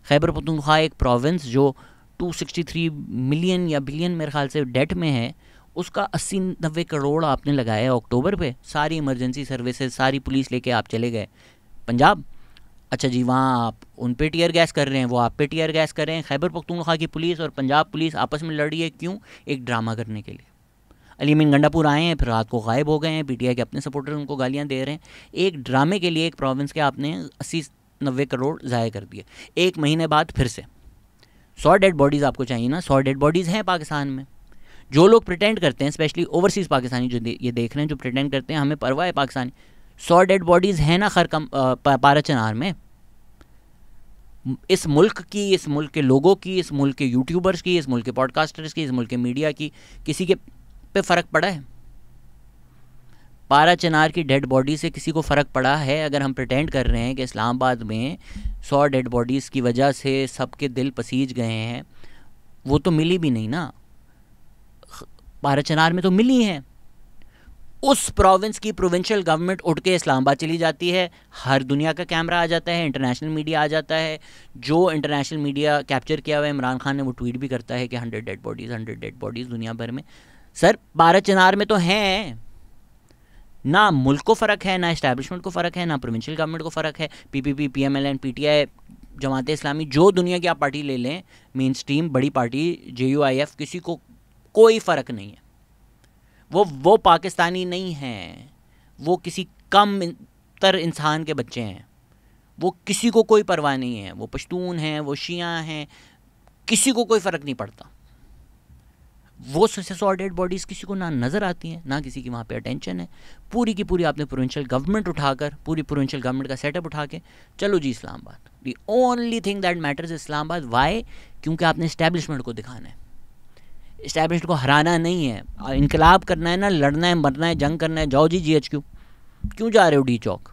खैबर पख्तूनख्वा एक प्रोविंस जो 263 मिलियन या बिलियन मेरे ख्याल से डेट में है, उसका 80-90 करोड़ आपने लगाया अक्टूबर पे। सारी इमरजेंसी सर्विसेज, सारी पुलिस लेके आप चले गए पंजाब। अच्छा जी, वहाँ आप उन पे टीयर गैस कर रहे हैं, वो आप पे टीयर गैस कर रहे हैं। खैबर पख्तूनख्वा की पुलिस और पंजाब पुलिस आपस में लड़ रही है, क्यों? एक ड्रामा करने के लिए। अली अमीन गंडापुर आए हैं, फिर रात को गायब हो गए हैं, पीटीआई के अपने सपोर्टर उनको गालियाँ दे रहे हैं। एक ड्रामे के लिए एक प्रोविंस के आपने 80-90 करोड़ ज़ाया कर दिए। एक महीने बाद फिर से 100 डेड बॉडीज़ आपको चाहिए ना। 100 डेड बॉडीज़ हैं पाकिस्तान में। जो लोग प्रिटेंड करते हैं, स्पेशली ओवरसीज़ पाकिस्तानी जो ये देख रहे हैं, जो प्रिटेंड करते हैं हमें परवाह है पाकिस्तानी, 100 डेड बॉडीज़ हैं ना पारा चनार में। इस मुल्क की, इस मुल्क के लोगों की, इस मुल्क के यूट्यूबर्स की, इस मुल्क के पॉडकास्टर्स की, इस मुल्क के मीडिया की, किसी के पे फ़र्क पड़ा है? पारा चनार की डेड बॉडी से किसी को फ़र्क पड़ा है? अगर हम प्रिटेंड कर रहे हैं कि इस्लामाबाद में 100 डेड बॉडीज़ की वजह से सबके दिल पसीज गए हैं, वो तो मिली भी नहीं ना। पारा चनार में तो मिली हैं। उस प्रोविंस की प्रोविंशियल गवर्नमेंट उठ के इस्लामाबाद चली जाती है, हर दुनिया का कैमरा आ जाता है, इंटरनेशनल मीडिया आ जाता है। जो इंटरनेशनल मीडिया कैप्चर किया हुआ है इमरान खान ने, वो ट्वीट भी करता है कि 100 डेड बॉडीज़ दुनिया भर में। सर पारा चनार में तो हैं, ना मुल्क को फ़र्क है, ना इस्टेब्लिशमेंट को फ़र्क है, ना प्रोविंशियल गवर्नमेंट को फ़र्क है। पीपीपी, पीएमएलएन, पीटीआई, जमात इस्लामी, जो दुनिया की आप पार्टी ले लें, मेन स्ट्रीम बड़ी पार्टी, जेयूआईएफ, किसी को कोई फ़र्क नहीं है। वो पाकिस्तानी नहीं हैं, वो किसी कम तर इंसान के बच्चे हैं। वो किसी को कोई परवाह नहीं है, वो पश्तून हैं, वो शिया हैं, किसी को कोई फ़र्क नहीं पड़ता। वो सॉर्टेड बॉडीज़ किसी को ना नज़र आती हैं, ना किसी की वहाँ पे अटेंशन है। पूरी की पूरी आपने प्रोविंशियल गवर्नमेंट उठाकर, पूरी प्रोविंशियल गवर्नमेंट का सेटअप उठा के चलो जी Islamabad. The only thing that matters Islamabad. Why? क्योंकि आपने इस्टेब्लिशमेंट को दिखाना है, इस्टेब्लिशमेंट को हराना नहीं है। इनकलाब करना है ना, लड़ना है, मरना है, जंग करना है, जाओ जी GHQ। क्यों जा रहे हो डी चौक?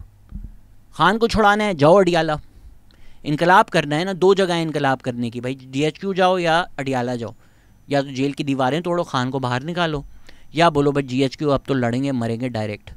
खान को छुड़ाना है, जाओ अडियाला। इनकलाब करना है ना, 2 जगह इनकलाब करने की भाई, GHQ जाओ या अडियाला जाओ। या तो जेल की दीवारें तोड़ो, खान को बाहर निकालो, या बोलो भाई GHQ अब तो लड़ेंगे मरेंगे डायरेक्ट।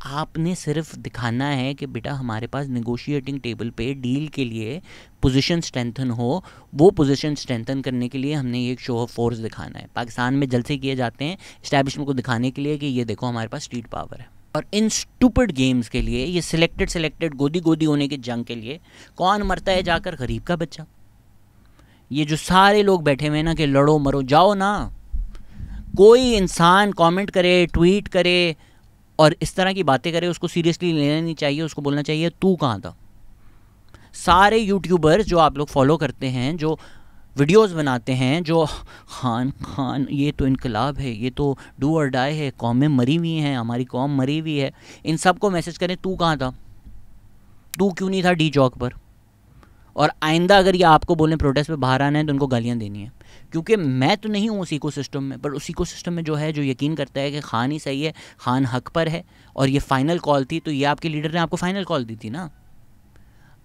आपने सिर्फ दिखाना है कि बेटा हमारे पास नेगोशिएटिंग टेबल पे डील के लिए पोजीशन स्ट्रेंथन हो। वो पोजीशन स्ट्रेंथन करने के लिए हमने एक शो ऑफ फोर्स दिखाना है। पाकिस्तान में जलसे किए जाते हैं इस्टेब्लिशमेंट को दिखाने के लिए कि ये देखो हमारे पास स्ट्रीट पावर है। और इन स्टूपिड गेम्स के लिए, ये सिलेक्टेड गोदी गोदी होने की जंग के लिए कौन मरता है जाकर? गरीब का बच्चा। ये जो सारे लोग बैठे हुए हैं ना कि लड़ो मरो, जाओ ना। कोई इंसान कमेंट करे, ट्वीट करे और इस तरह की बातें करे, उसको सीरियसली लेना नहीं चाहिए। उसको बोलना चाहिए तू कहाँ था। सारे यूट्यूबर्स जो आप लोग फॉलो करते हैं, जो वीडियोस बनाते हैं, जो खान ये तो इनकलाब है, ये तो डू और डाई है, कौमें मरी हुई हैं, हमारी कौम मरी हुई है, इन सब को मैसेज करें तू कहाँ था, तू क्यों नहीं था डी चौक पर। और आइंदा अगर ये आपको बोलें प्रोटेस्ट पे बाहर आना है तो उनको गालियाँ देनी है। क्योंकि मैं तो नहीं हूँ उस इकोसिस्टम में, पर उस इकोसिस्टम में जो है, जो यकीन करता है कि खान ही सही है, खान हक पर है और ये फ़ाइनल कॉल थी, तो ये आपके लीडर ने आपको फ़ाइनल कॉल दी थी ना।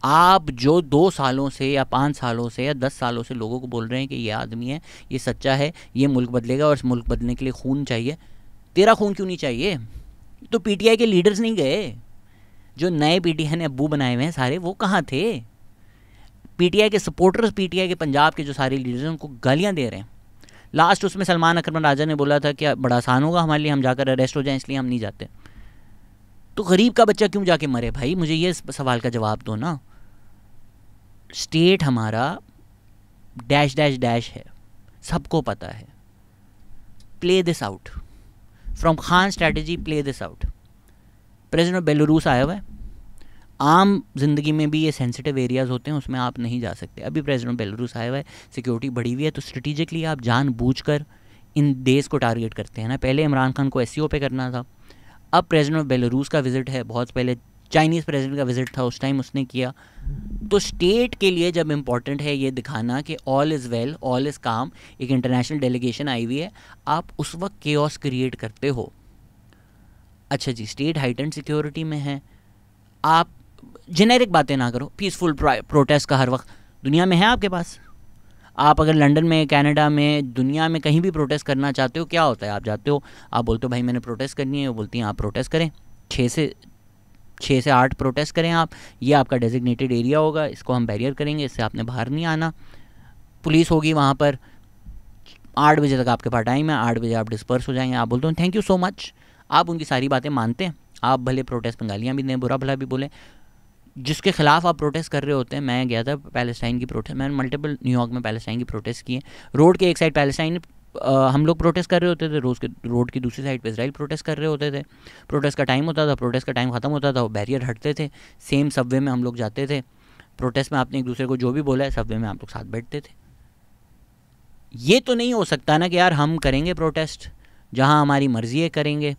आप जो 2 सालों से या 5 सालों से या 10 सालों से लोगों को बोल रहे हैं कि ये आदमी है, ये सच्चा है, ये मुल्क बदलेगा और इस मुल्क बदलने के लिए खून चाहिए, तेरा खून क्यों नहीं चाहिए? तो पीटीआई के लीडर्स नहीं गए? जो नए पीटीआई ने अब्बू बनाए हुए हैं सारे, वो कहाँ थे? पीटीआई के सपोर्टर्स, पीटीआई के पंजाब के जो सारे लीडर्स हैं, उनको गालियाँ दे रहे हैं। लास्ट उसमें सलमान अकरम राजा ने बोला था कि बड़ा आसान होगा हमारे लिए, हम जाकर अरेस्ट हो जाएं, इसलिए हम नहीं जाते। तो गरीब का बच्चा क्यों जाके मरे भाई? मुझे ये सवाल का जवाब दो ना। स्टेट हमारा डैश डैश डैश है, सबको पता है। Play this out from Khan strategy, play this out. President Belarus आया हुआ है। आम ज़िंदगी में भी ये सेंसिटिव एरियाज़ होते हैं, उसमें आप नहीं जा सकते। अभी प्रेसिडेंट बेलारूस आया हुआ है, सिक्योरिटी बढ़ी हुई है, तो स्ट्रेटिजिकली आप जानबूझकर इन देश को टारगेट करते हैं ना। पहले इमरान खान को SCO पे करना था, अब प्रेसिडेंट बेलारूस का विज़िट है, बहुत पहले चाइनीज़ प्रेसिडेंट का विज़िट था, उस टाइम उसने किया। तो स्टेट के लिए जब इम्पॉर्टेंट है ये दिखाना कि all is well, all is काम, एक इंटरनेशनल डेलीगेशन आई हुई है, आप उस वक्त केओस क्रिएट करते हो। अच्छा जी, स्टेट हाइटेंड सिक्योरिटी में है, आप जेनेरिक बातें ना करो। पीसफुल प्रोटेस्ट का हर वक्त दुनिया में है आपके पास। आप अगर लंदन में, कनाडा में, दुनिया में कहीं भी प्रोटेस्ट करना चाहते हो, क्या होता है? आप जाते हो, आप बोलते हो भाई मैंने प्रोटेस्ट करनी है, वो बोलती हैं आप प्रोटेस्ट करें, 6 से 8 प्रोटेस्ट करें आप, ये आपका डेजिग्नेटेड एरिया होगा, इसको हम बैरियर करेंगे, इससे आपने बाहर नहीं आना। पुलिस होगी वहाँ पर, 8 बजे तक आपके पास टाइम है, 8 बजे आप डिस्पर्स हो जाएंगे। आप बोलते हो थैंक यू सो मच, आप उनकी सारी बातें मानते हैं। आप भले प्रोटेस्ट में गालियाँ भी दें, बुरा भला भी बोलें, जिसके खिलाफ आप प्रोटेस्ट कर रहे होते हैं। मैं गया था पैलेस्टाइन की प्रोटेस्ट, मैंने मल्टीपल न्यूयॉर्क में पैलेस्टाइन की प्रोटेस्ट की है। रोड के एक साइड पैलेस्टाइन हम लोग प्रोटेस्ट कर रहे होते थे, रोड की दूसरी साइड पे इजराइल प्रोटेस्ट कर रहे होते थे। प्रोटेस्ट का टाइम होता था, प्रोटेस्ट का टाइम ख़त्म होता था, वो बैरियर हटते थे, सेम सबवे में हम लोग जाते थे। प्रोटेस्ट में आपने एक दूसरे को जो भी बोला है, सबवे में आप लोग साथ बैठते थे। ये तो नहीं हो सकता ना कि यार हम करेंगे प्रोटेस्ट, जहाँ हमारी मर्जी है करेंगे,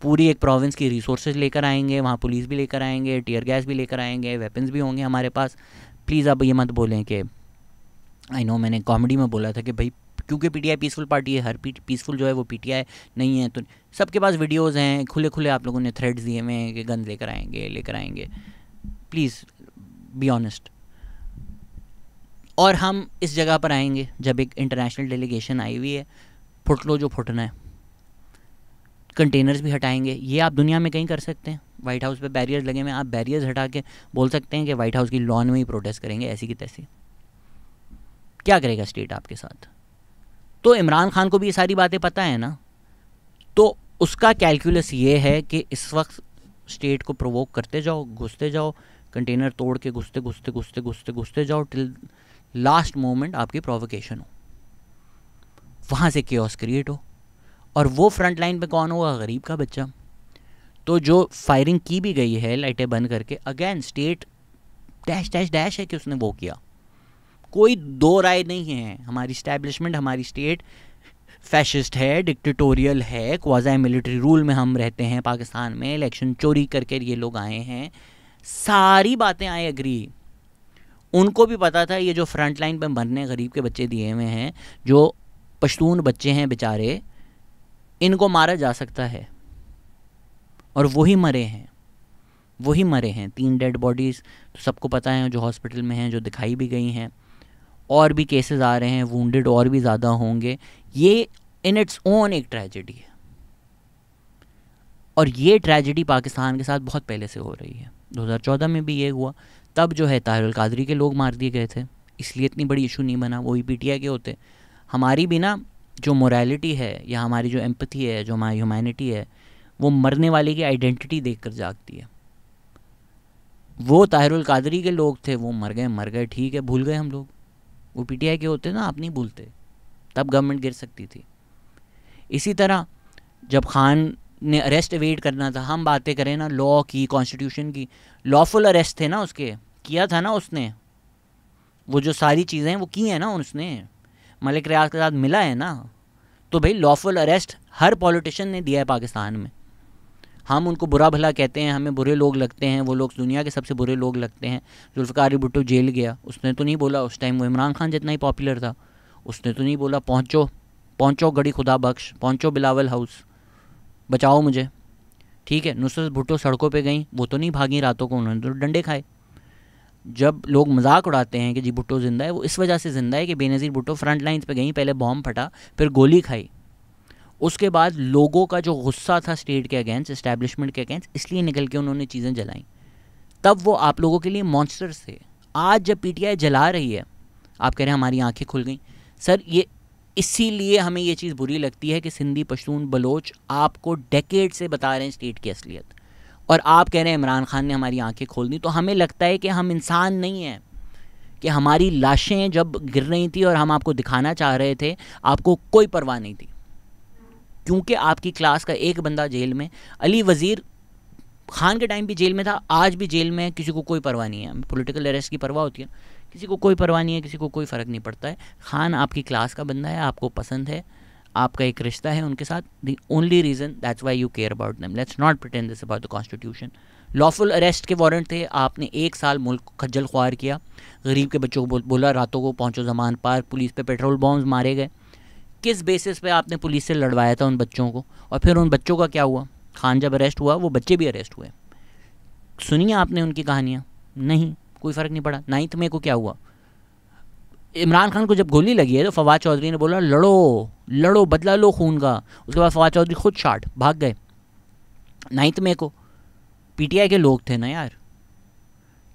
पूरी एक प्रोविंस की रिसोर्सेज लेकर आएंगे, वहाँ पुलिस भी लेकर आएंगे, टीयर गैस भी लेकर आएंगे, वेपन्स भी होंगे हमारे पास। प्लीज़ आप ये मत बोलें कि आई नो मैंने कॉमेडी में बोला था कि भाई क्योंकि पीटीआई पीसफुल पार्टी है, हर पीसफुल जो है वो पीटीआई नहीं है। तो सबके पास वीडियोज़ हैं, खुले खुले आप लोगों ने थ्रेड्स दिए हुए हैं कि गन लेकर आएंगे। Please be honest. और हम इस जगह पर आएंगे जब एक इंटरनेशनल डेलीगेशन आई हुई है, फुट लो जो फुटना है, कंटेनर्स भी हटाएंगे। ये आप दुनिया में कहीं कर सकते हैं? वाइट हाउस पे बैरियर्स लगे हुए हैं, आप बैरियर्स हटा के बोल सकते हैं कि वाइट हाउस की लॉन में ही प्रोटेस्ट करेंगे, ऐसी की तैसी। क्या करेगा स्टेट आपके साथ? तो इमरान खान को भी ये सारी बातें पता है ना। तो उसका कैलकुलस ये है कि इस वक्त स्टेट को प्रोवोक करते जाओ, घुसते जाओ, कंटेनर तोड़ के घुसते जाओ टिल लास्ट मोमेंट आपकी प्रोवोकेशन हो, वहाँ से केओस क्रिएट हो। और वो फ्रंट लाइन पे कौन होगा? गरीब का बच्चा। तो जो फायरिंग की भी गई है लाइटें बंद करके, again state dash dash dash है कि उसने वो किया, कोई दो राय नहीं है। हमारी इस्टेब्लिशमेंट, हमारी स्टेट फैशिस्ट है, डिक्टेटोरियल है, क्वाज़ी मिलिट्री रूल में हम रहते हैं पाकिस्तान में, इलेक्शन चोरी करके ये लोग आए हैं, सारी बातें आई एग्री। उनको भी पता था ये जो फ्रंट लाइन पे मरने गरीब के बच्चे दिए हुए हैं, जो पश्तून बच्चे हैं बेचारे, इनको मारा जा सकता है, और वही मरे हैं, वही मरे हैं। 3 डेड बॉडीज़ तो सबको पता है जो हॉस्पिटल में हैं, जो दिखाई भी गई हैं, और भी केसेस आ रहे हैं, वुंडेड और भी ज़्यादा होंगे। ये इन इट्स ओन एक ट्रेजेडी है, और ये ट्रेजेडी पाकिस्तान के साथ बहुत पहले से हो रही है। 2014 में भी ये हुआ, तब जो है ताहिरुल कादरी के लोग मार दिए गए थे, इसलिए इतनी बड़ी इशू नहीं बना, वो भी पीटीआई के होते। हमारी भी ना जो मोरालिटी है या हमारी जो एम्पथी है, जो हमारी ह्यूमैनिटी है, वो मरने वाले की आइडेंटिटी देखकर जागती है। वो ताहिरुल कादरी के लोग थे, वो मर गए, ठीक है, भूल गए हम लोग। वो पीटीआई के होते ना, आप नहीं भूलते, तब गवर्नमेंट गिर सकती थी। इसी तरह जब खान ने अरेस्ट एवेड करना था, हम बातें करें ना लॉ की, कॉन्स्टिट्यूशन की, लॉफुल अरेस्ट थे ना, उसके किया था ना उसने, वो जो सारी चीज़ें वो की हैं ना उसने, मलिक रियाज के साथ मिला है ना, तो भाई लॉफुल अरेस्ट हर पॉलिटिशियन ने दिया है पाकिस्तान में। हम उनको बुरा भला कहते हैं, हमें बुरे लोग लगते हैं, वो लोग दुनिया के सबसे बुरे लोग लगते हैं। जुल्फ़िकार अली भुट्टो जेल गया, उसने तो नहीं बोला, उस टाइम वो इमरान खान जितना ही पॉपुलर था, उसने तो नहीं बोला पहुँचो गड़ी खुदा बख्श, पहुँचो बिलावल हाउस, बचाओ मुझे, ठीक है। नुसरत भुट्टो सड़कों पे गई, वो तो नहीं भागी रातों को, उन्होंने तो डंडे खाए। जब लोग मजाक उड़ाते हैं कि जी भुट्टो ज़िंदा है, वो इस वजह से ज़िंदा है कि बेनज़ीर भुट्टो फ्रंट लाइन्स पे गई, पहले बॉम्ब फटा, फिर गोली खाई, उसके बाद लोगों का जो गुस्सा था स्टेट के अगेंस्ट, इस्टेब्लिशमेंट के अगेंस्ट, इसलिए निकल के उन्होंने चीज़ें जलाई। तब वो आप लोगों के लिए मॉन्स्टर्स थे। आज जब पीटीआई जला रही है, आप कह रहे हैं हमारी आंखें खुल गई। सर ये इसीलिए हमें ये चीज़ बुरी लगती है कि सिंधी, पश्तून, बलोच आपको डेकेड से बता रहे हैं स्टेट की असलियत, और आप कह रहे हैं इमरान खान ने हमारी आंखें खोल दी। तो हमें लगता है कि हम इंसान नहीं हैं, कि हमारी लाशें जब गिर रही थी और हम आपको दिखाना चाह रहे थे, आपको कोई परवाह नहीं थी, क्योंकि आपकी क्लास का एक बंदा जेल में, अली वज़ीर खान के टाइम भी जेल में था, आज भी जेल में, किसी को कोई परवाह नहीं है। पॉलिटिकल अरेस्ट की परवाह होती है, किसी को कोई परवाह नहीं है, किसी को कोई फ़र्क नहीं पड़ता है। खान आपकी क्लास का बंदा है, आपको पसंद है, आपका एक रिश्ता है उनके साथ। The only reason that's why you care about them. Let's not pretend this about the constitution. Lawful arrest के वारंट थे, आपने 1 साल मुल्क को खज्जल ख्वार किया, गरीब के बच्चों को बोला रातों को पहुँचो ज़मान पार, पुलिस पे पेट्रोल बॉम्ब्स मारे गए। किस बेसिस पे आपने पुलिस से लड़वाया था उन बच्चों को? और फिर उन बच्चों का क्या हुआ? खान जब अरेस्ट हुआ, वो बच्चे भी अरेस्ट हुए। सुनिए आपने उनकी कहानियाँ? नहीं, कोई फ़र्क नहीं पड़ा। 9 मई को क्या हुआ? इमरान खान को जब गोली लगी है तो फवाद चौधरी ने बोला लड़ो, बदला लो खून का। उसके बाद फवाद चौधरी खुद भाग गए। 9 मई को पीटीआई के लोग थे ना यार,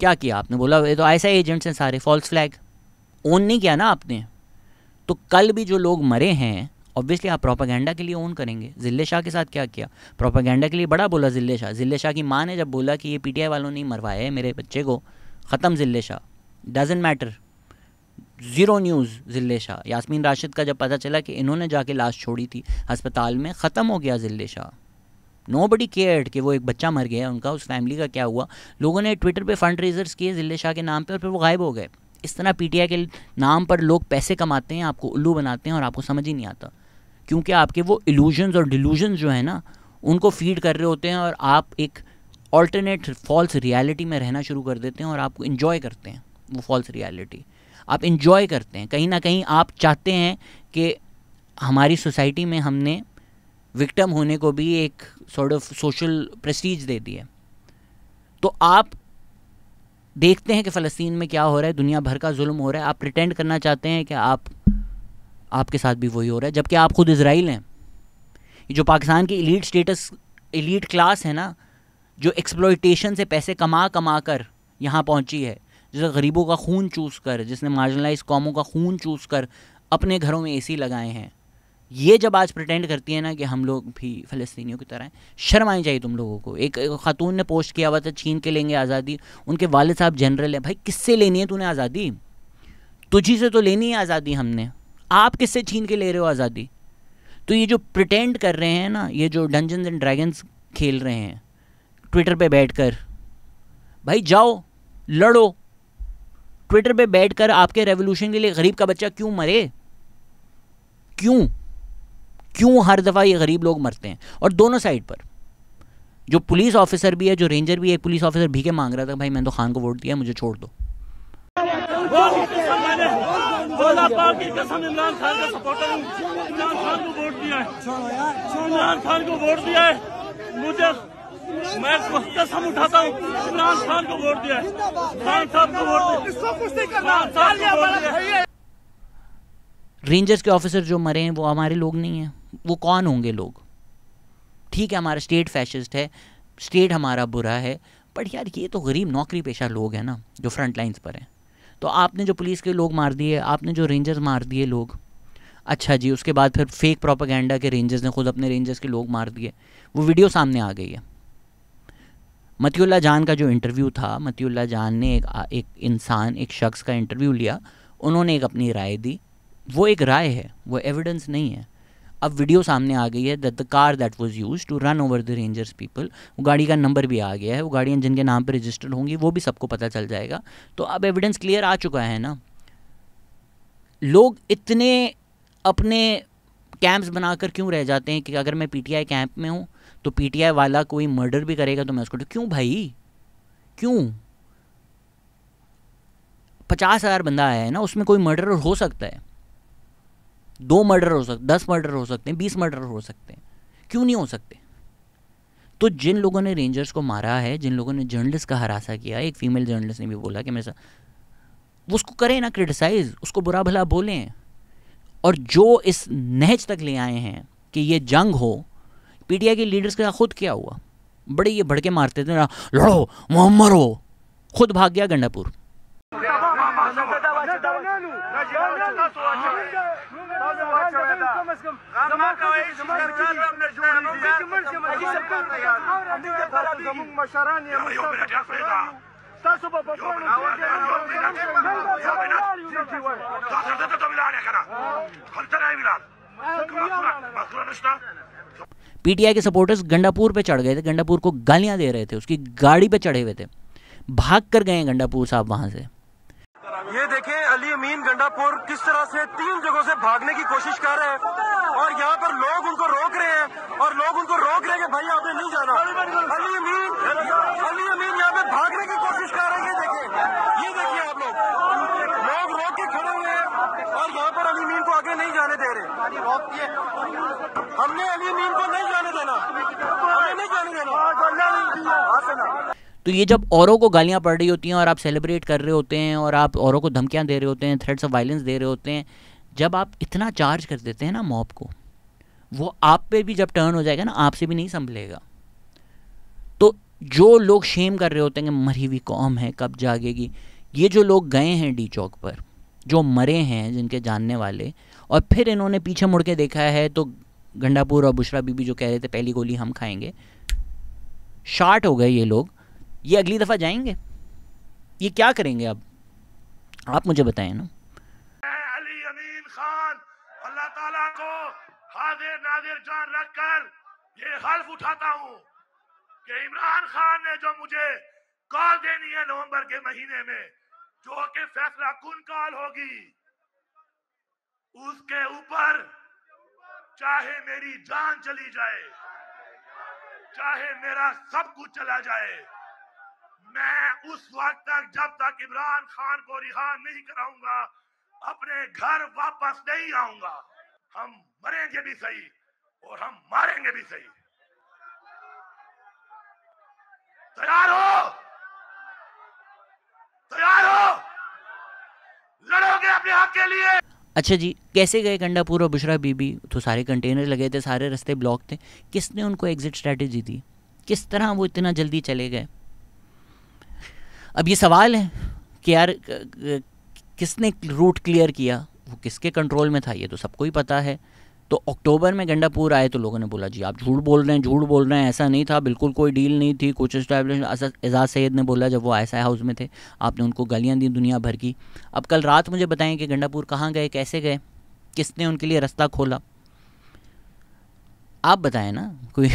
क्या किया आपने? बोला ये तो ऐसा एजेंट्स हैं सारे, फॉल्स फ्लैग ओन नहीं किया ना आपने। तो कल भी जो लोग मरे हैं, ऑब्वियसली आप प्रोपेगेंडा के लिए ओन करेंगे। ज़िल्ले शाह के साथ क्या किया? प्रोपेगेंडा के लिए बड़ा बोला ज़िल्ले शाह की माँ ने जब बोला कि ये पीटीआई वालों ने मरवाया है मेरे बच्चे को, ख़त्म Zille Shah, doesn't matter, 0 news Zille Shah. Yasmin Rashid का जब पता चला कि इन्होंने जाके लाश छोड़ी थी अस्पताल में, ख़त्म हो गया ज़िल्ले शाह। नोबडी केयर्ड कि वो एक बच्चा मर गया उनका, उस फैमिली का क्या हुआ। लोगों ने ट्विटर पे फंड रेजर्स किए ज़िल्ले शाह के नाम पे और फिर वो गायब हो गए। इस तरह पीटीआई के नाम पर लोग पैसे कमाते हैं, आपको उल्लू बनाते हैं और आपको समझ ही नहीं आता, क्योंकि आपके वो इल्यूजन्स और डिल्यूजन्स जो है ना, उनको फीड कर रहे होते हैं और आप एक ऑल्टरनेट फॉल्स रियलिटी में रहना शुरू कर देते हैं और आपको इन्जॉय करते हैं वो फॉल्स रियलिटी, आप इन्जॉय करते हैं। कहीं ना कहीं आप चाहते हैं कि हमारी सोसाइटी में हमने विक्टिम होने को भी एक सॉर्ट ऑफ सोशल प्रेस्टीज दे दी है। तो आप देखते हैं कि फ़लस्तीन में क्या हो रहा है, दुनिया भर का जुल्म हो रहा है, आप प्रिटेंड करना चाहते हैं कि आपके साथ भी वही हो रहा है, जबकि आप खुद इजराइल हैं। ये जो पाकिस्तान की एलीट क्लास है ना, जो एक्सप्लॉयटेशन से पैसे कमा कर यहाँ पहुँची है, जिसने गरीबों का खून चूस कर, जिसने मार्जिनलाइज कौमों का खून चूस कर अपने घरों में एसी लगाए हैं, ये जब आज प्रिटेंड करती है ना कि हम लोग भी फ़लस्तीनियों की तरह हैं, शर्म आनी चाहिए तुम लोगों को। एक खातून ने पोस्ट किया हुआ था, छीन के लेंगे आज़ादी, उनके वालिद साहब जनरल हैं। भाई किससे लेनी है तूने आज़ादी? तुझी से तो लेनी है आज़ादी हमने, आप किससे छीन के ले रहे हो आज़ादी? तो ये जो प्रिटेंड कर रहे हैं ना, ये जो डंजन्स एंड ड्रैगन्स खेल रहे हैं ट्विटर पे बैठकर, भाई जाओ लड़ो ट्विटर पे बैठकर। आपके रेवोल्यूशन के लिए गरीब का बच्चा क्यों मरे? क्यों हर दफ़ा ये गरीब लोग मरते हैं? और दोनों साइड पर जो पुलिस ऑफिसर भी है, जो रेंजर भी है। एक पुलिस ऑफिसर भीखे मांग रहा था, भाई मैंने तो खान को वोट दिया, मुझे छोड़ दो। इमरान खान का सपोर्टर हूँ, इमरान खान को वोट दिया है, इमरान खान को वोट दिया है, मुझे मैं कसम उठाता हूँ, इमरान खान को वोट दिया है, खान साहब को वोट दिया। रेंजर्स के ऑफिसर जो मरे हैं वो हमारे लोग नहीं हैं, वो कौन होंगे लोग? ठीक है हमारा स्टेट फैशिस्ट है, स्टेट हमारा बुरा है, बट यार ये तो गरीब नौकरी पेशा लोग हैं ना जो फ्रंट लाइंस पर हैं। तो आपने जो पुलिस के लोग मार दिए, आपने जो रेंजर्स मार दिए लोग, अच्छा जी उसके बाद फिर फेक प्रोपेगेंडा के रेंजर्स ने खुद अपने रेंजर्स के लोग मार दिए, वो वीडियो सामने आ गई है। मतीउल्लाह जान का जो इंटरव्यू था, मतीउल्लाह जान ने एक इंसान, एक शख्स का इंटरव्यू लिया, उन्होंने एक अपनी राय दी, वो एक राय है, वो एविडेंस नहीं है। अब वीडियो सामने आ गई है that the car that was used to run over the rangers people, वो गाड़ी का नंबर भी आ गया है, वो गाड़ियाँ जिनके नाम पर रजिस्टर्ड होंगी वो भी सबको पता चल जाएगा। तो अब एविडेंस क्लियर आ चुका है ना। लोग इतने अपने कैंप्स बनाकर क्यों रह जाते हैं कि अगर मैं पीटीआई कैंप में हूँ तो पीटीआई वाला कोई मर्डर भी करेगा तो मैं उसको, क्यों भाई क्यों? 50,000 बंदा आया है ना, उसमें कोई मर्डर हो सकता है, 2 मर्डर हो सकते, 10 मर्डर हो सकते हैं, 20 मर्डर हो सकते हैं, क्यों नहीं हो सकते? तो जिन लोगों ने रेंजर्स को मारा है, जिन लोगों ने जर्नलिस्ट का हरासा किया, एक फीमेल जर्नलिस्ट ने भी बोला कि मेरे साथ, वो उसको करें ना क्रिटिसाइज, उसको बुरा भला बोलें। और जो इस नहज तक ले आए हैं कि ये जंग हो, पीटीआई के लीडर्स के साथ खुद क्या हुआ? बड़े ये भड़के मारते थे ना, लड़ो मोहम्मद हो, खुद भाग गया गंडापुर। पीटीआई के सपोर्टर्स गंडापुर पे चढ़ गए थे, गंडापुर को गालियां दे रहे थे, उसकी गाड़ी पे चढ़े हुए थे, भाग कर गए गंडापुर साहब वहां से। ये देखें अली अमीन गंडापुर किस तरह से 3 जगहों से भागने की कोशिश कर रहे हैं और यहाँ पर लोग उनको रोक रहे हैं और लोग उनको रोक रहे हैं कि भाई यहाँ पे नहीं जाना। अली अमीन यहाँ पे भागने की कोशिश कर रहे हैं। ये देखिए आप लोग रोक के खड़े हुए हैं और यहाँ पर अली अमीन को आगे नहीं जाने दे रहे। हमने अली अमीन को नहीं जाने देना, हमें नहीं जाने देना। तो ये जब औरों को गालियां पड़ रही होती हैं और आप सेलिब्रेट कर रहे होते हैं और आप औरों को धमकियां दे रहे होते हैं, थ्रेट्स ऑफ वायलेंस दे रहे होते हैं, जब आप इतना चार्ज कर देते हैं ना मॉब को, वो आप पे भी जब टर्न हो जाएगा ना, आपसे भी नहीं संभलेगा। तो जो लोग शेम कर रहे होते हैं कि मरी हुई कौम है कब जागेगी, ये जो लोग गए हैं डी चौक पर, जो मरे हैं जिनके जानने वाले, और फिर इन्होंने पीछे मुड़ के देखा है तो गंडापुर और बुशरा बीबी जो कह रहे थे पहली गोली हम खाएंगे, शार्ट हो गए ये लोग। ये अगली दफ़ा जाएंगे, ये क्या करेंगे? अब आप मुझे बताएं ना। अली अमीन खान अल्लाह ताला को हाजिर नाजिर जान रखकर ये हल्फ उठाता हूँ कि इमरान खान ने जो मुझे कॉल देनी है नवंबर के महीने में, जो कि फैसला कुन कॉल होगी, उसके ऊपर चाहे मेरी जान चली जाए, चाहे मेरा सब कुछ चला जाए, मैं उस वक्त तक, जब तक इमरान खान को रिहा नहीं कराऊंगा, अपने घर वापस नहीं आऊंगा। हम मरेंगे भी सही और हम मारेंगे भी सही। तैयार हो? तैयार हो? लड़ोगे अपने हक के लिए? अच्छा जी, कैसे गए गंडापुर और बुशरा बीबी? तो सारे कंटेनर लगे थे, सारे रास्ते ब्लॉक थे, किसने उनको एग्जिट स्ट्रैटेजी दी? किस तरह वो इतना जल्दी चले गए? अब ये सवाल है कि यार किसने रूट क्लियर किया, वो किसके कंट्रोल में था, ये तो सबको ही पता है। तो अक्टूबर में गंडापुर आए तो लोगों ने बोला जी आप झूठ बोल रहे हैं, ऐसा नहीं था, बिल्कुल कोई डील नहीं थी, कुछ एस्टैब्लिश। एजाज सैयद ने बोला जब वो ISI हाउस में थे, आपने उनको गालियाँ दी दुनिया भर की। अब कल रात मुझे बताएं कि गंडापुर कहाँ गए, कैसे गए, किसने उनके लिए रास्ता खोला, आप बताएं ना, कोई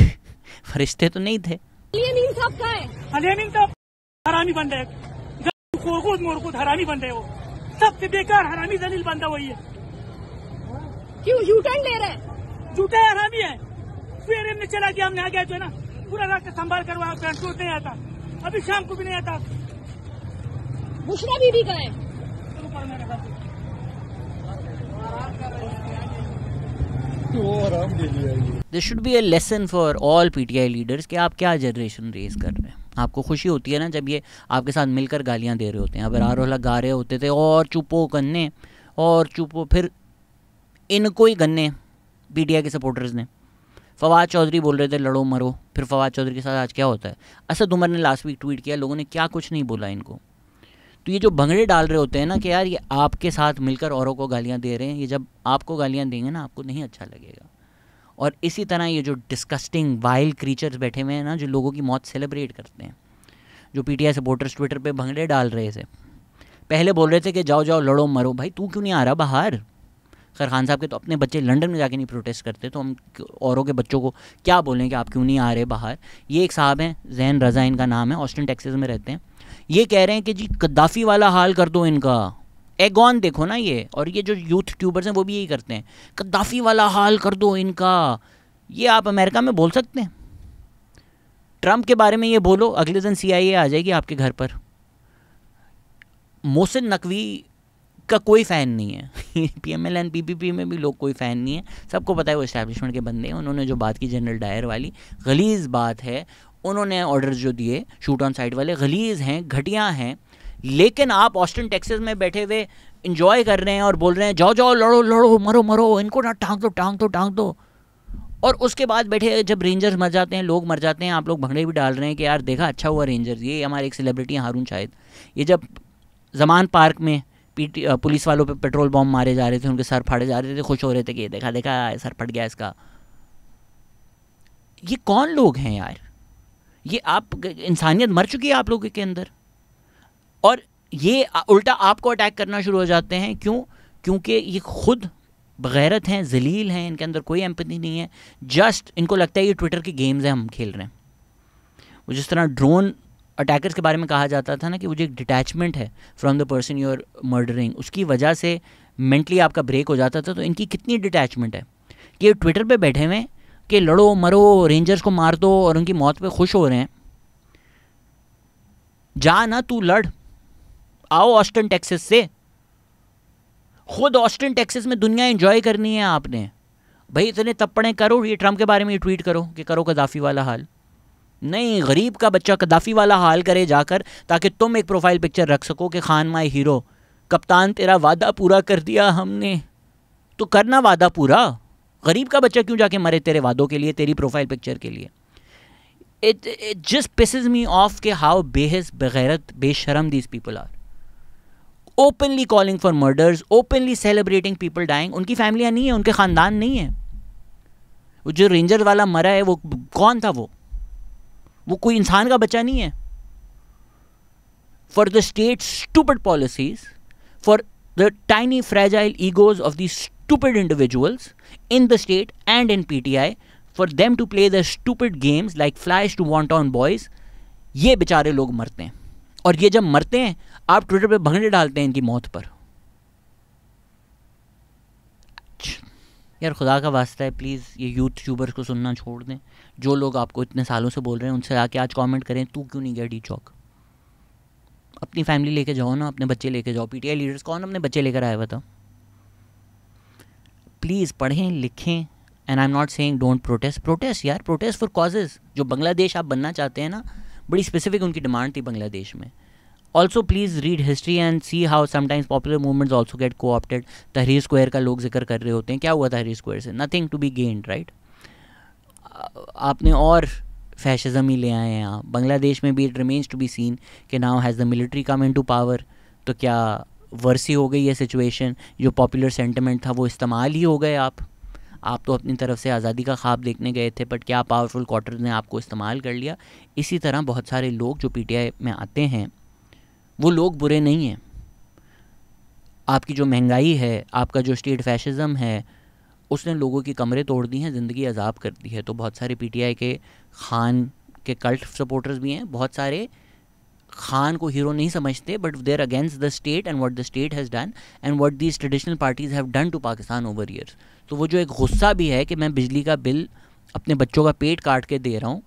फरिश्ते तो नहीं थे। अली साहब कहाँ है? अली साहब हरामी बंदे मोरकूद हरामी बंदे, वो सबसे बेकार हरामी जलील बंदा वही है। क्यों यूटर्न ले रहे हैं? झूठा हरामी है। सवेरे में चला गया, हमने आ गया जो है ना, पूरा रास्ता संभाल करवा, ट्रांसपोर्ट नहीं आता, अभी शाम को भी नहीं आता। बुशरा बीबी का है। This should be A lesson for all PTI leaders कि आप क्या जनरेशन रेस कर रहे हैं। आपको खुशी होती है ना जब ये आपके साथ मिलकर गालियां दे रहे होते हैं। अब रारोला गा रहे होते थे और चुपो गन्ने और चुपो, फिर इनको ही गन्ने PTI के सपोर्टर्स ने। फवाद चौधरी बोल रहे थे लड़ो मरो, फिर फवाद चौधरी के साथ आज क्या होता है। असद उमर ने लास्ट वीक ट्वीट किया, लोगों ने क्या कुछ नहीं बोला इनको। तो ये जो भंगड़े डाल रहे होते हैं ना कि यार ये आपके साथ मिलकर औरों को गालियां दे रहे हैं, ये जब आपको गालियां देंगे ना आपको नहीं अच्छा लगेगा। और इसी तरह ये जो डिस्कस्टिंग वाइल्ड क्रीचर्स बैठे हुए हैं ना, जो लोगों की मौत सेलिब्रेट करते हैं, जो PTI सपोर्टर्स ट्विटर पे भंगड़े डाल रहे थे, पहले बोल रहे थे कि जाओ जाओ लड़ो मरो, भाई तू क्यों नहीं आ रहा बाहर। खैर खान साहब के तो अपने बच्चे लंदन में जाके नहीं प्रोटेस्ट करते, तो हम औरों के बच्चों को क्या बोलें कि आप क्यों नहीं आ रहे बाहर। ये एक साहब हैं, जैन रज़ा इनका नाम है, ऑस्टिन टेक्सास में रहते हैं। ये कह रहे हैं कि जी गद्दाफ़ी वाला हाल कर दो इनका। एगॉन देखो ना ये, और ये जो यूथ ट्यूबर्स हैं वो भी यही करते हैं, गद्दाफ़ी वाला हाल कर दो इनका। ये आप अमेरिका में बोल सकते हैं? ट्रंप के बारे में ये बोलो, अगले दिन CIA आ जाएगी आपके घर पर। मोहसिन नकवी का कोई फ़ैन नहीं है PML एंड PPP में भी लोग कोई फ़ैन नहीं है, सबको पता है वो इस्टेब्लिशमेंट के बंदे हैं। उन्होंने जो बात की जनरल डायर वाली, गलीज़ बात है। उन्होंने ऑर्डर्स जो दिए शूट ऑन साइट वाले गलीज़ हैं, घटिया हैं। लेकिन आप ऑस्टिन टेक्सास में बैठे हुए इंजॉय कर रहे हैं और बोल रहे हैं जाओ जाओ लड़ो लड़ो मरो मरो, इनको ना टांग दो। और उसके बाद बैठे जब रेंजर्स मर जाते हैं, लोग मर जाते हैं, आप लोग भंगड़े भी डाल रहे हैं कि यार देखा अच्छा हुआ रेंजर्स। ये हमारे एक सेलिब्रिटी हैं हारून शाहिद, ये जब जमान पार्क में पुलिस वालों पे पेट्रोल बॉम्ब मारे जा रहे थे, उनके सर फाड़े जा रहे थे, खुश हो रहे थे कि ये देखा सर फट गया इसका। ये कौन लोग हैं यार? ये आप, इंसानियत मर चुकी है आप लोगों के अंदर, और ये उल्टा आपको अटैक करना शुरू हो जाते हैं। क्यों? क्योंकि ये खुद बगैरत हैं, जलील हैं, इनके अंदर कोई एम्पैथी नहीं है। जस्ट इनको लगता है ये ट्विटर की गेम्स हैं, हम खेल रहे हैं। वो जिस तरह ड्रोन अटैकर्स के बारे में कहा जाता था ना कि वो जो एक डिटैचमेंट है from the person you are murdering, उसकी वजह से मेंटली आपका ब्रेक हो जाता था। तो इनकी कितनी डिटैचमेंट है कि ये ट्विटर पे बैठे हुए हैं कि लड़ो मरो, रेंजर्स को मार दो, और उनकी मौत पे खुश हो रहे हैं। जा ना तू लड़, आओ ऑस्टिन टेक्सास से। खुद ऑस्टिन टेक्सास में दुनिया एंजॉय करनी है आपने, भाई इतने तप्पड़े करो। ये ट्रंप के बारे में ट्वीट करो कि करो गद्दाफ़ी वाला हाल। नहीं, गरीब का बच्चा गद्दाफ़ी वाला हाल करे जाकर, ताकि तुम एक प्रोफाइल पिक्चर रख सको कि खान माई हीरो, कप्तान तेरा वादा पूरा कर दिया हमने। तो करना वादा पूरा। गरीब का बच्चा क्यों जाके मरे तेरे वादों के लिए, तेरी प्रोफाइल पिक्चर के लिए। It just pisses me off के हाउ बेहस बगैरत बेशरम these people are. Openly calling for murders, openly celebrating people dying. उनकी फैमिलियाँ नहीं है, उनके ख़ानदान नहीं है। वो जो रेंजर वाला मरा है वो कौन था? वो कोई इंसान का बच्चा नहीं है। For the state stupid policies, for the tiny fragile egos of the stupid individuals in the state and in PTI, for them to play the stupid games like flies to wanton boys, ये बेचारे लोग मरते हैं। और ये जब मरते हैं आप ट्विटर पे भंगड़े डालते हैं इनकी मौत पर। यार खुदा का वास्ता है, प्लीज़ ये यूथ ट्यूबर्स को सुनना छोड़ दें। जो लोग आपको इतने सालों से बोल रहे हैं उनसे आके आज कमेंट करें तू क्यों नहीं गया डी चौक। अपनी फैमिली लेके जाओ ना, अपने बच्चे लेके जाओ। PTI लीडर्स कौन अपने बच्चे लेकर आए बताओ? प्लीज़ पढ़ें लिखें। And I am not saying don't protest यार, प्रोटेस्ट फॉर कॉजेज़। जो बांग्लादेश आप बनना चाहते हैं ना, बड़ी स्पेसिफिक उनकी डिमांड थी बांग्लादेश में। Also please read history and see how sometimes popular movements also get co-opted. Tahrir Square का लोग जिक्र कर रहे होते हैं, क्या हुआ तहरीर स्क्वायर से? Nothing to be gained, right. आपने और फैशिज्म ही ले आए हैं यहाँ। बांग्लादेश में भी it remains to be seen कि now has the military come into power. तो क्या वर्सी हो गई है सिचुएशन? जो पॉपुलर सेंटिमेंट था वो इस्तेमाल ही हो गए। आप तो अपनी तरफ से आज़ादी का ख्वाब देखने गए थे, बट क्या पावरफुल क्वार्टर ने आपको इस्तेमाल कर लिया। इसी तरह बहुत सारे लोग जो पीटीआई में आते हैं वो लोग बुरे नहीं हैं। आपकी जो महंगाई है, आपका जो स्टेट फैशिज़म है, उसने लोगों की कमरें तोड़ दी हैं, ज़िंदगी अजाब कर दी है। तो बहुत सारे पीटीआई के खान के कल्ट सपोर्टर्स भी हैं। बहुत सारे खान को हीरो नहीं समझते, but they're against the state and what the state has done and what these traditional parties have done to Pakistan over years. तो वो जो एक गुस्सा भी है कि मैं बिजली का बिल अपने बच्चों का पेट काट के दे रहा हूँ,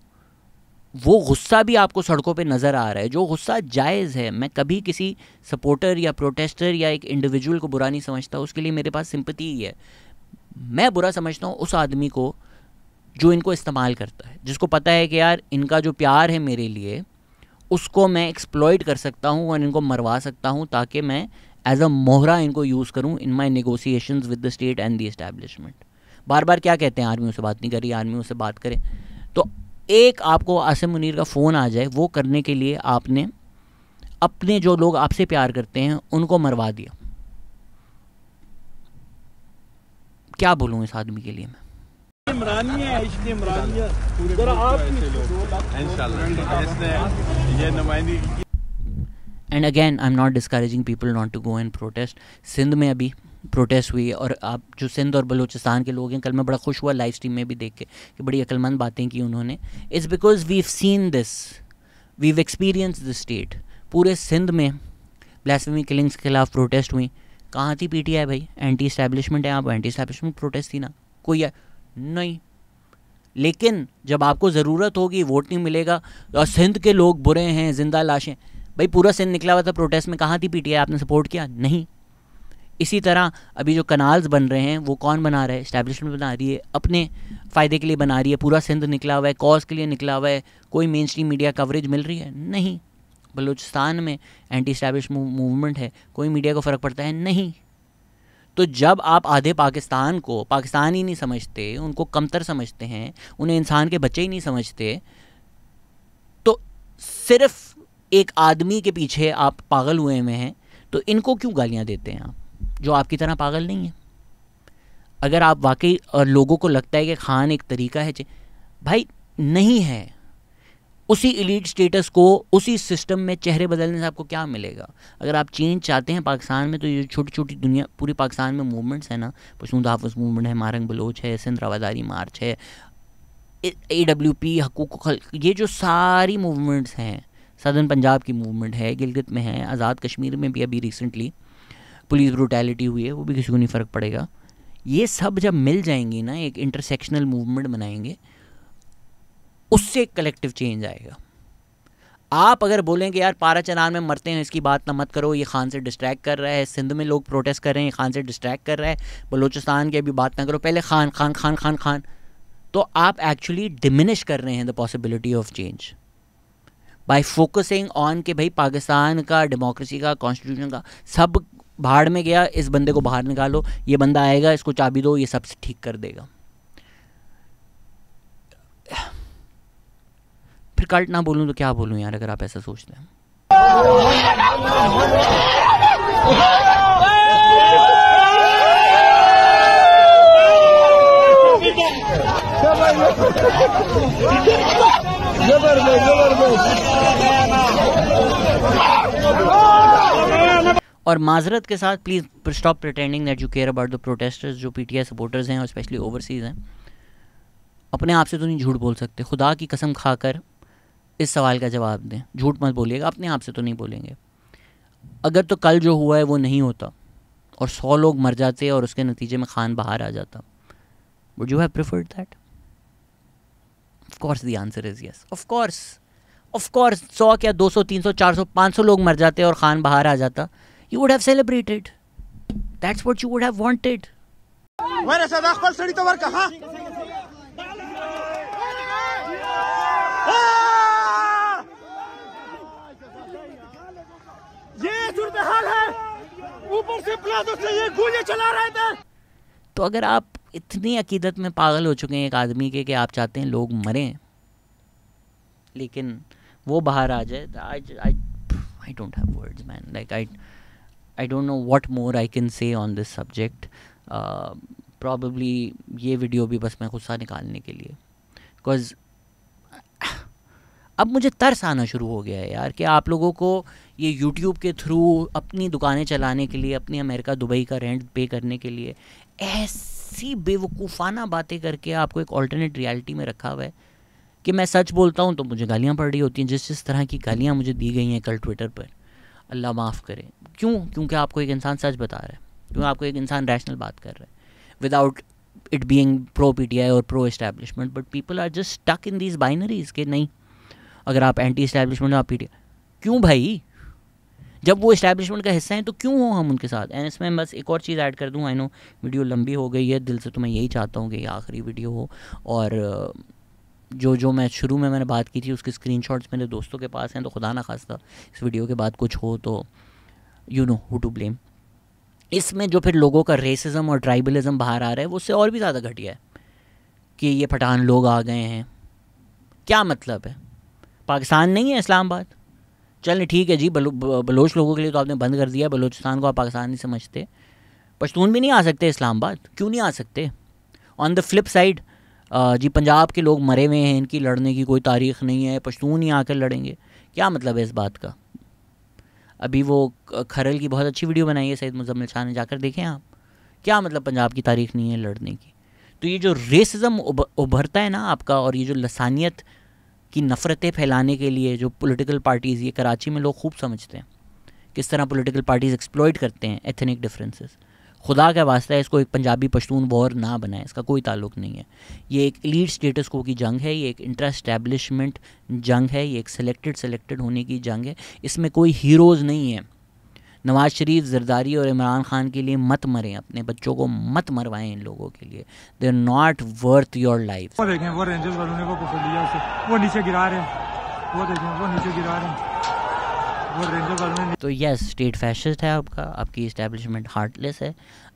वो गुस्सा भी आपको सड़कों पे नज़र आ रहा है, जो गुस्सा जायज़ है। मैं कभी किसी सपोर्टर या प्रोटेस्टर या एक इंडिविजुअल को बुरा नहीं समझता, उसके लिए मेरे पास सिंपैथी ही है। मैं बुरा समझता हूँ उस आदमी को जो इनको इस्तेमाल करता है, जिसको पता है कि यार इनका जो प्यार है मेरे लिए उसको मैं एक्सप्लॉइट कर सकता हूँ और इनको मरवा सकता हूँ ताकि मैं एज अ मोहरा इनको यूज़ करूँ in my negotiations with the state and the establishment. बार बार क्या कहते हैं, आर्मियों से बात नहीं करी, आर्मियों से बात करें। तो एक आपको आसिम मुनीर का फ़ोन आ जाए, वो करने के लिए आपने अपने जो लोग आपसे प्यार करते हैं उनको मरवा दिया। क्या बोलूँ इस आदमी के लिए मैं। इमरानी है, इश्क इमरानी है, जरा आप इंशाल्लाह ये नुमाइंदगी। And again I am not discouraging people not to go and protest. Sindh में अभी प्रोटेस्ट हुई और आप जो सिंध और बलूचिस्तान के लोग हैं, कल मैं बड़ा खुश हुआ लाइव स्ट्रीम में भी देख के कि बड़ी अक्लमंद बातें की उन्होंने। It's because we've seen this, we've experienced the state. पूरे सिंध में ब्लास्फेमी किलिंग्स के खिलाफ प्रोटेस्ट हुई। कहाँ थी पीटीआई भाई? एंटी इस्टेब्लिशमेंट है, आप एंटी इस्टेब्लिशमेंट प्रोटेस्ट थी ना, कोई है नहीं। लेकिन जब आपको ज़रूरत होगी, वोट नहीं मिलेगा, और सिंध के लोग बुरे हैं, जिंदा लाशें, भाई पूरा सिंध निकला हुआ था प्रोटेस्ट में, कहाँ थी पीटीआई? आपने सपोर्ट किया? नहीं। इसी तरह अभी जो कनाल्स बन रहे हैं वो कौन बना रहा है? इस्टेब्लिशमेंट बना रही है, अपने फ़ायदे के लिए बना रही है। पूरा सिंध निकला हुआ है, कॉज के लिए निकला हुआ है। कोई मेन स्ट्रीम मीडिया कवरेज मिल रही है? नहीं। बलूचिस्तान में एंटी इस्टेब्लिशमेंट मूवमेंट है, कोई मीडिया को फ़र्क पड़ता है? नहीं। तो जब आप आधे पाकिस्तान को पाकिस्तान ही नहीं समझते, उनको कमतर समझते हैं, उन्हें इंसान के बच्चे ही नहीं समझते, तो सिर्फ एक आदमी के पीछे आप पागल हुए हुए हैं, तो इनको क्यों गालियां देते हैं आप, जो आपकी तरह पागल नहीं है? अगर आप वाकई और लोगों को लगता है कि खान एक तरीका है, भाई नहीं है। उसी एलीट स्टेटस को, उसी सिस्टम में चेहरे बदलने से आपको क्या मिलेगा? अगर आप चेंज चाहते हैं पाकिस्तान में, तो ये छोटी छोटी दुनिया पूरी पाकिस्तान में मूवमेंट्स हैं ना, पशून तहफ़्फ़ुज़ मूवमेंट है, मारंग बलोच है, सिंध रवादारी मार्च है, AWP हकूक़ खल्क़, ये जो सारी मूवमेंट्स हैं, सदर्न पंजाब की मूवमेंट है, गिलगित में है, आज़ाद कश्मीर में भी अभी रिसेंटली पुलिस ब्रूटैलिटी हुई है, वो भी किसी को नहीं फ़र्क पड़ेगा। ये सब जब मिल जाएंगी ना, एक इंटरसेक्शनल मूवमेंट बनाएंगे, उससे कलेक्टिव चेंज आएगा। आप अगर बोलें कि यार पारा चनान में मरते हैं, इसकी बात ना मत करो, ये खान से डिस्ट्रैक्ट कर रहा है, सिंध में लोग प्रोटेस्ट कर रहे हैं, खान से डिस्ट्रैक्ट कर रहा है, बलूचिस्तान की अभी बात ना करो, पहले खान खान खान खान खान, तो आप एक्चुअली डिमिनिश कर रहे हैं the possibility of change bye focusing on कि भाई पाकिस्तान का, डेमोक्रेसी का, कॉन्स्टिट्यूशन का सब भाड़ में गया, इस बंदे को बाहर निकालो, ये बंदा आएगा, इसको चाबी दो, ये सब ठीक कर देगा। फिर कल्ट ना बोलूं तो क्या बोलूं यार, अगर आप ऐसा सोचते हैं। और माजरत के साथ please stop pretending that you care about the protesters जो पीटीआई सपोर्टर्स हैं और स्पेशली ओवरसीज़ हैं। अपने आप से तो नहीं झूठ बोल सकते, खुदा की कसम खाकर इस सवाल का जवाब दें, झूठ मत बोलिएगा, अपने आप से तो नहीं बोलेंगे। अगर तो कल जो हुआ है वो नहीं होता और 100 लोग मर जाते और उसके नतीजे में खान बाहर आ जाता, would you have preferred that? Of course the answer is yes. Of course 100 क्या 200 300 400 500 लोग मर जाते और खान बाहर आ जाता, you would have celebrated. That's what you would have wanted. Where is the khpal sadi to war kaha? ये सूरत हाल है, ऊपर से प्लाजो से ये गोलियां चला रहे थे। तो अगर आप इतनी अकीदत में पागल हो चुके हैं एक आदमी के कि आप चाहते हैं लोग मरें लेकिन वो बाहर आ जाए, I don't have words man, like I don't know what more I can say on this subject. Probably ये वीडियो भी बस मैं गुस्सा निकालने के लिए, बिकॉज़ अब मुझे तरस आना शुरू हो गया है यार कि आप लोगों को ये यूट्यूब के थ्रू अपनी दुकानें चलाने के लिए, अपनी अमेरिका दुबई का रेंट पे करने के लिए ऐसी बेवकूफ़ाना बातें करके आपको एक ऑल्टरनेट रियलिटी में रखा हुआ है कि मैं सच बोलता हूँ तो मुझे गालियाँ पड़ रही होती हैं। जिस तरह की गालियाँ मुझे दी गई हैं कल ट्विटर पर, अल्लाह माफ़ करे। क्यों? क्योंकि आपको एक इंसान सच बता रहा है, क्योंकि आपको एक इंसान रैशनल बात कर रहा है without it being pro PTI और pro establishment, but people are just stuck in these binaries के नहीं, अगर आप एंटी एस्टैब्लिशमेंट आप PTI। क्यों भाई? जब वो एस्टैब्लिशमेंट का हिस्सा हैं तो क्यों हो हम उनके साथ? एंड इसमें बस एक और चीज़ ऐड कर दूँ, आई नो वीडियो लंबी हो गई है, दिल से तो मैं यही चाहता हूँ कि ये आखिरी वीडियो हो, और जो मैं शुरू में मैंने बात की थी उसके स्क्रीनशॉट्स मेरे दोस्तों के पास हैं, तो खुदा ना खास्ता इस वीडियो के बाद कुछ हो तो you know who to blame. इसमें जो फिर लोगों का रेसिज्म और ट्राइबलिज्म बाहर आ रहा है वो उससे और भी ज़्यादा घटिया है कि ये पठान लोग आ गए हैं। क्या मतलब है? पाकिस्तान नहीं है इस्लामाबाद? चलें ठीक है जी, बलोच लोगों के लिए तो आपने बंद कर दिया, बलोचिस्तान को आप पाकिस्तान नहीं समझते, पश्तून भी नहीं आ सकते इस्लामाबाद? क्यों नहीं आ सकते? ऑन द फ्लिप साइड जी पंजाब के लोग मरे हुए हैं, इनकी लड़ने की कोई तारीख़ नहीं है, पश्तून ही आकर लड़ेंगे। क्या मतलब है इस बात का? अभी वो खरल की बहुत अच्छी वीडियो बनाई है सैयद मुज़म्मिल शाह ने, जाकर देखें आप। क्या मतलब पंजाब की तारीख़ नहीं है लड़ने की? तो ये जो रेसिज्म उभरता है ना आपका, और ये जो लसानियत की नफ़रतें फैलाने के लिए जो पॉलिटिकल पार्टीज़, ये कराची में लोग खूब समझते हैं किस तरह पॉलिटिकल पार्टीज़ एक्सप्लॉइट करते हैं एथनिक डिफरेंसेस। खुदा का वास्ता है इसको एक पंजाबी पश्तून वॉर ना बनाए, इसका कोई ताल्लुक़ नहीं है। ये एक एलीट स्टेटस को की जंग है, ये एक इंटर एस्टैब्लिशमेंट जंग है, ये एक सेलेक्टेड होने की जंग है। इसमें कोई हीरोज़ नहीं है। नवाज़ शरीफ, जरदारी और इमरान खान के लिए मत मरें, अपने बच्चों को मत मरवाएं इन लोगों के लिए। They are not worth your life. वो देखें, वो रेंजर्स वालों ने वो पकड़ लिया उसे, वो नीचे गिरा रहे हैं, वो देखें वो नीचे गिरा रहे हैं, वो रेंजर्स वालों ने। तो यस, स्टेट फैशिस्ट है आपका, आपकी इस्टेब्लिशमेंट हार्टलेस है,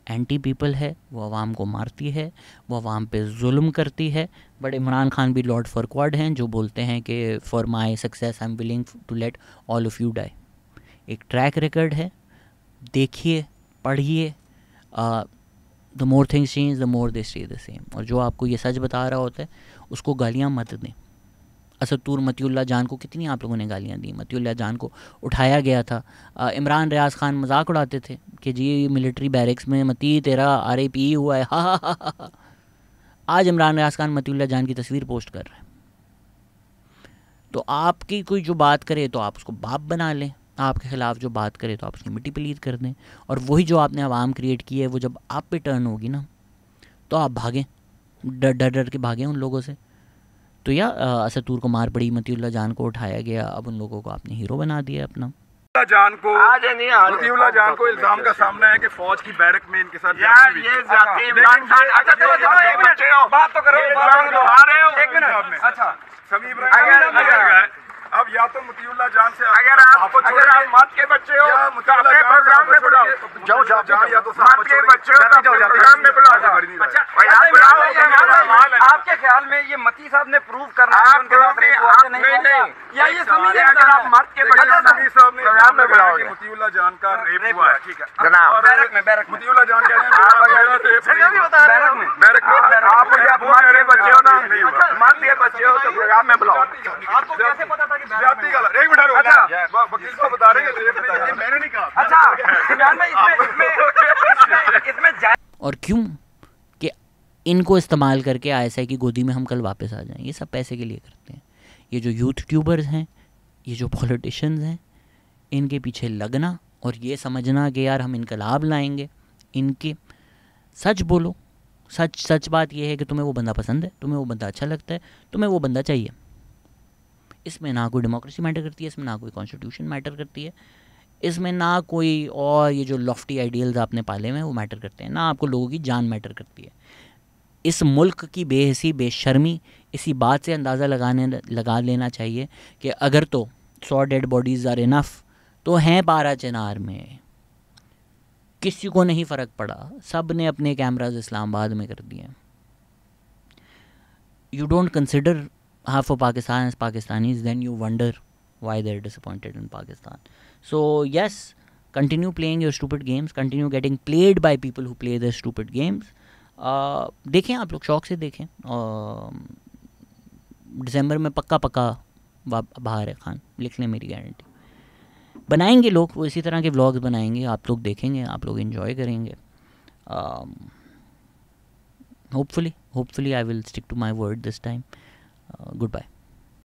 एंटी पीपल है, वो अवाम को मारती है, वो अवाम पे जुल्म करती है। बट इमरान खान भी लॉर्ड फरक्वाड हैं जो बोलते हैं कि for my success I am willing to let all of you die. एक ट्रैक रिकॉर्ड है, देखिए, पढ़िए। The more things change the more they stay the same. और जो आपको ये सच बता रहा होता है उसको गालियाँ मत दें। असदुर मतीउल्लाह जान को कितनी आप लोगों ने गालियाँ दी। मतीउल्लाह जान को उठाया गया था, इमरान रियाज खान मजाक उड़ाते थे कि जी मिलिट्री बैरिक्स में मती तेरा RIP हुआ है, हा। आज इमरान रियाज खान मतीउल्लाह जान की तस्वीर पोस्ट कर रहे हैं। तो आपकी कोई जो बात करे तो आप उसको बाप बना लें, आपके ख़िलाफ़ जो बात करे तो आप उसकी मिट्टी पलीद कर दें। और वही जो आपने आवाम क्रिएट की है वो जब आप पे टर्न होगी ना तो आप भागें, डर के भागें उन लोगों से। तो या असदुर को मार पड़ी, मतीउल्लाह जान को उठाया गया, अब उन लोगों को आपने हीरो बना दिया अपना। जान को मतीउल्लाह जान को इल्जाम का सामना है कि फौज की बैरक में इनके साथ यार ये जाती इमरान खान। अच्छा चलो एक मिनट बात तो करो, एक मिनट। अच्छा समी इब्राहिम, अब या तो मतीउल्लाह जान से अगर आप मत के बच्चे हो तो अपने प्रोग्राम में बुलाओ, जाओ या तो मत के बच्चे हो तो प्रोग्राम में बुलाओ। अच्छा आपके ख्याल में ये मती साहब ने प्रूव करना है उनके साथ नहीं या ये समी ने, अगर आप मत के बच्चे समी साहब ने प्रोग्राम में बुलाओ कि मतीउल्लाह जान का रेप हुआ है, ठीक है जनाब, बैरक में मतीउल्लाह जान कह रहे हैं बैरक में आप मत के बच्चे हो ना, मत के बच्चे हो तो प्रोग्राम में बुलाओ। आपको कैसे पता था? जाती गलत, एक मिनट। अच्छा वकील को बता रहे हैं, मैंने नहीं कहा। अच्छा इसमें और क्यों कि इनको इस्तेमाल करके ISI की गोदी में हम कल वापस आ जाएं। ये सब पैसे के लिए करते हैं। ये जो यूथ ट्यूबर्स हैं, ये जो पॉलिटिशियंस हैं, इनके पीछे लगना और ये समझना कि यार हम इनकलाब लाएंगे, इनके सच बोलो। सच बात ये है कि तुम्हें वो बंदा पसंद है, तुम्हें वो बंदा अच्छा लगता है, तुम्हें वो बंदा चाहिए। इसमें ना कोई डेमोक्रेसी मैटर करती है, इसमें ना कोई कॉन्स्टिट्यूशन मैटर करती है, इसमें ना कोई और ये जो लॉफ्टी आइडियल्स आपने पाले में वो मैटर करते हैं, ना आपको लोगों की जान मैटर करती है। इस मुल्क की बेहसी बेशर्मी इसी बात से अंदाज़ा लगा लेना चाहिए कि अगर तो 100 डेड बॉडीज़ आर इनफ तो हैं 12 चिनार में, किसी को नहीं फ़र्क पड़ा, सब ने अपने कैमराज इस्लामाबाद में कर दिए। You don't consider half of Pakistan as Pakistanis, then you wonder why they're disappointed in Pakistan. So yes, continue playing your stupid games, continue getting played by people who play their stupid games. देखें आप लोग, शौक से देखें। दिसंबर में पक्का बाहर है खान, लिख लें, मेरी गारंटी। बनाएंगे लोग, वो इसी तरह के व्लॉग्स बनाएंगे, आप लोग देखेंगे, आप लोग एंजॉय करेंगे। Hopefully I will stick to my word this time. Good bye.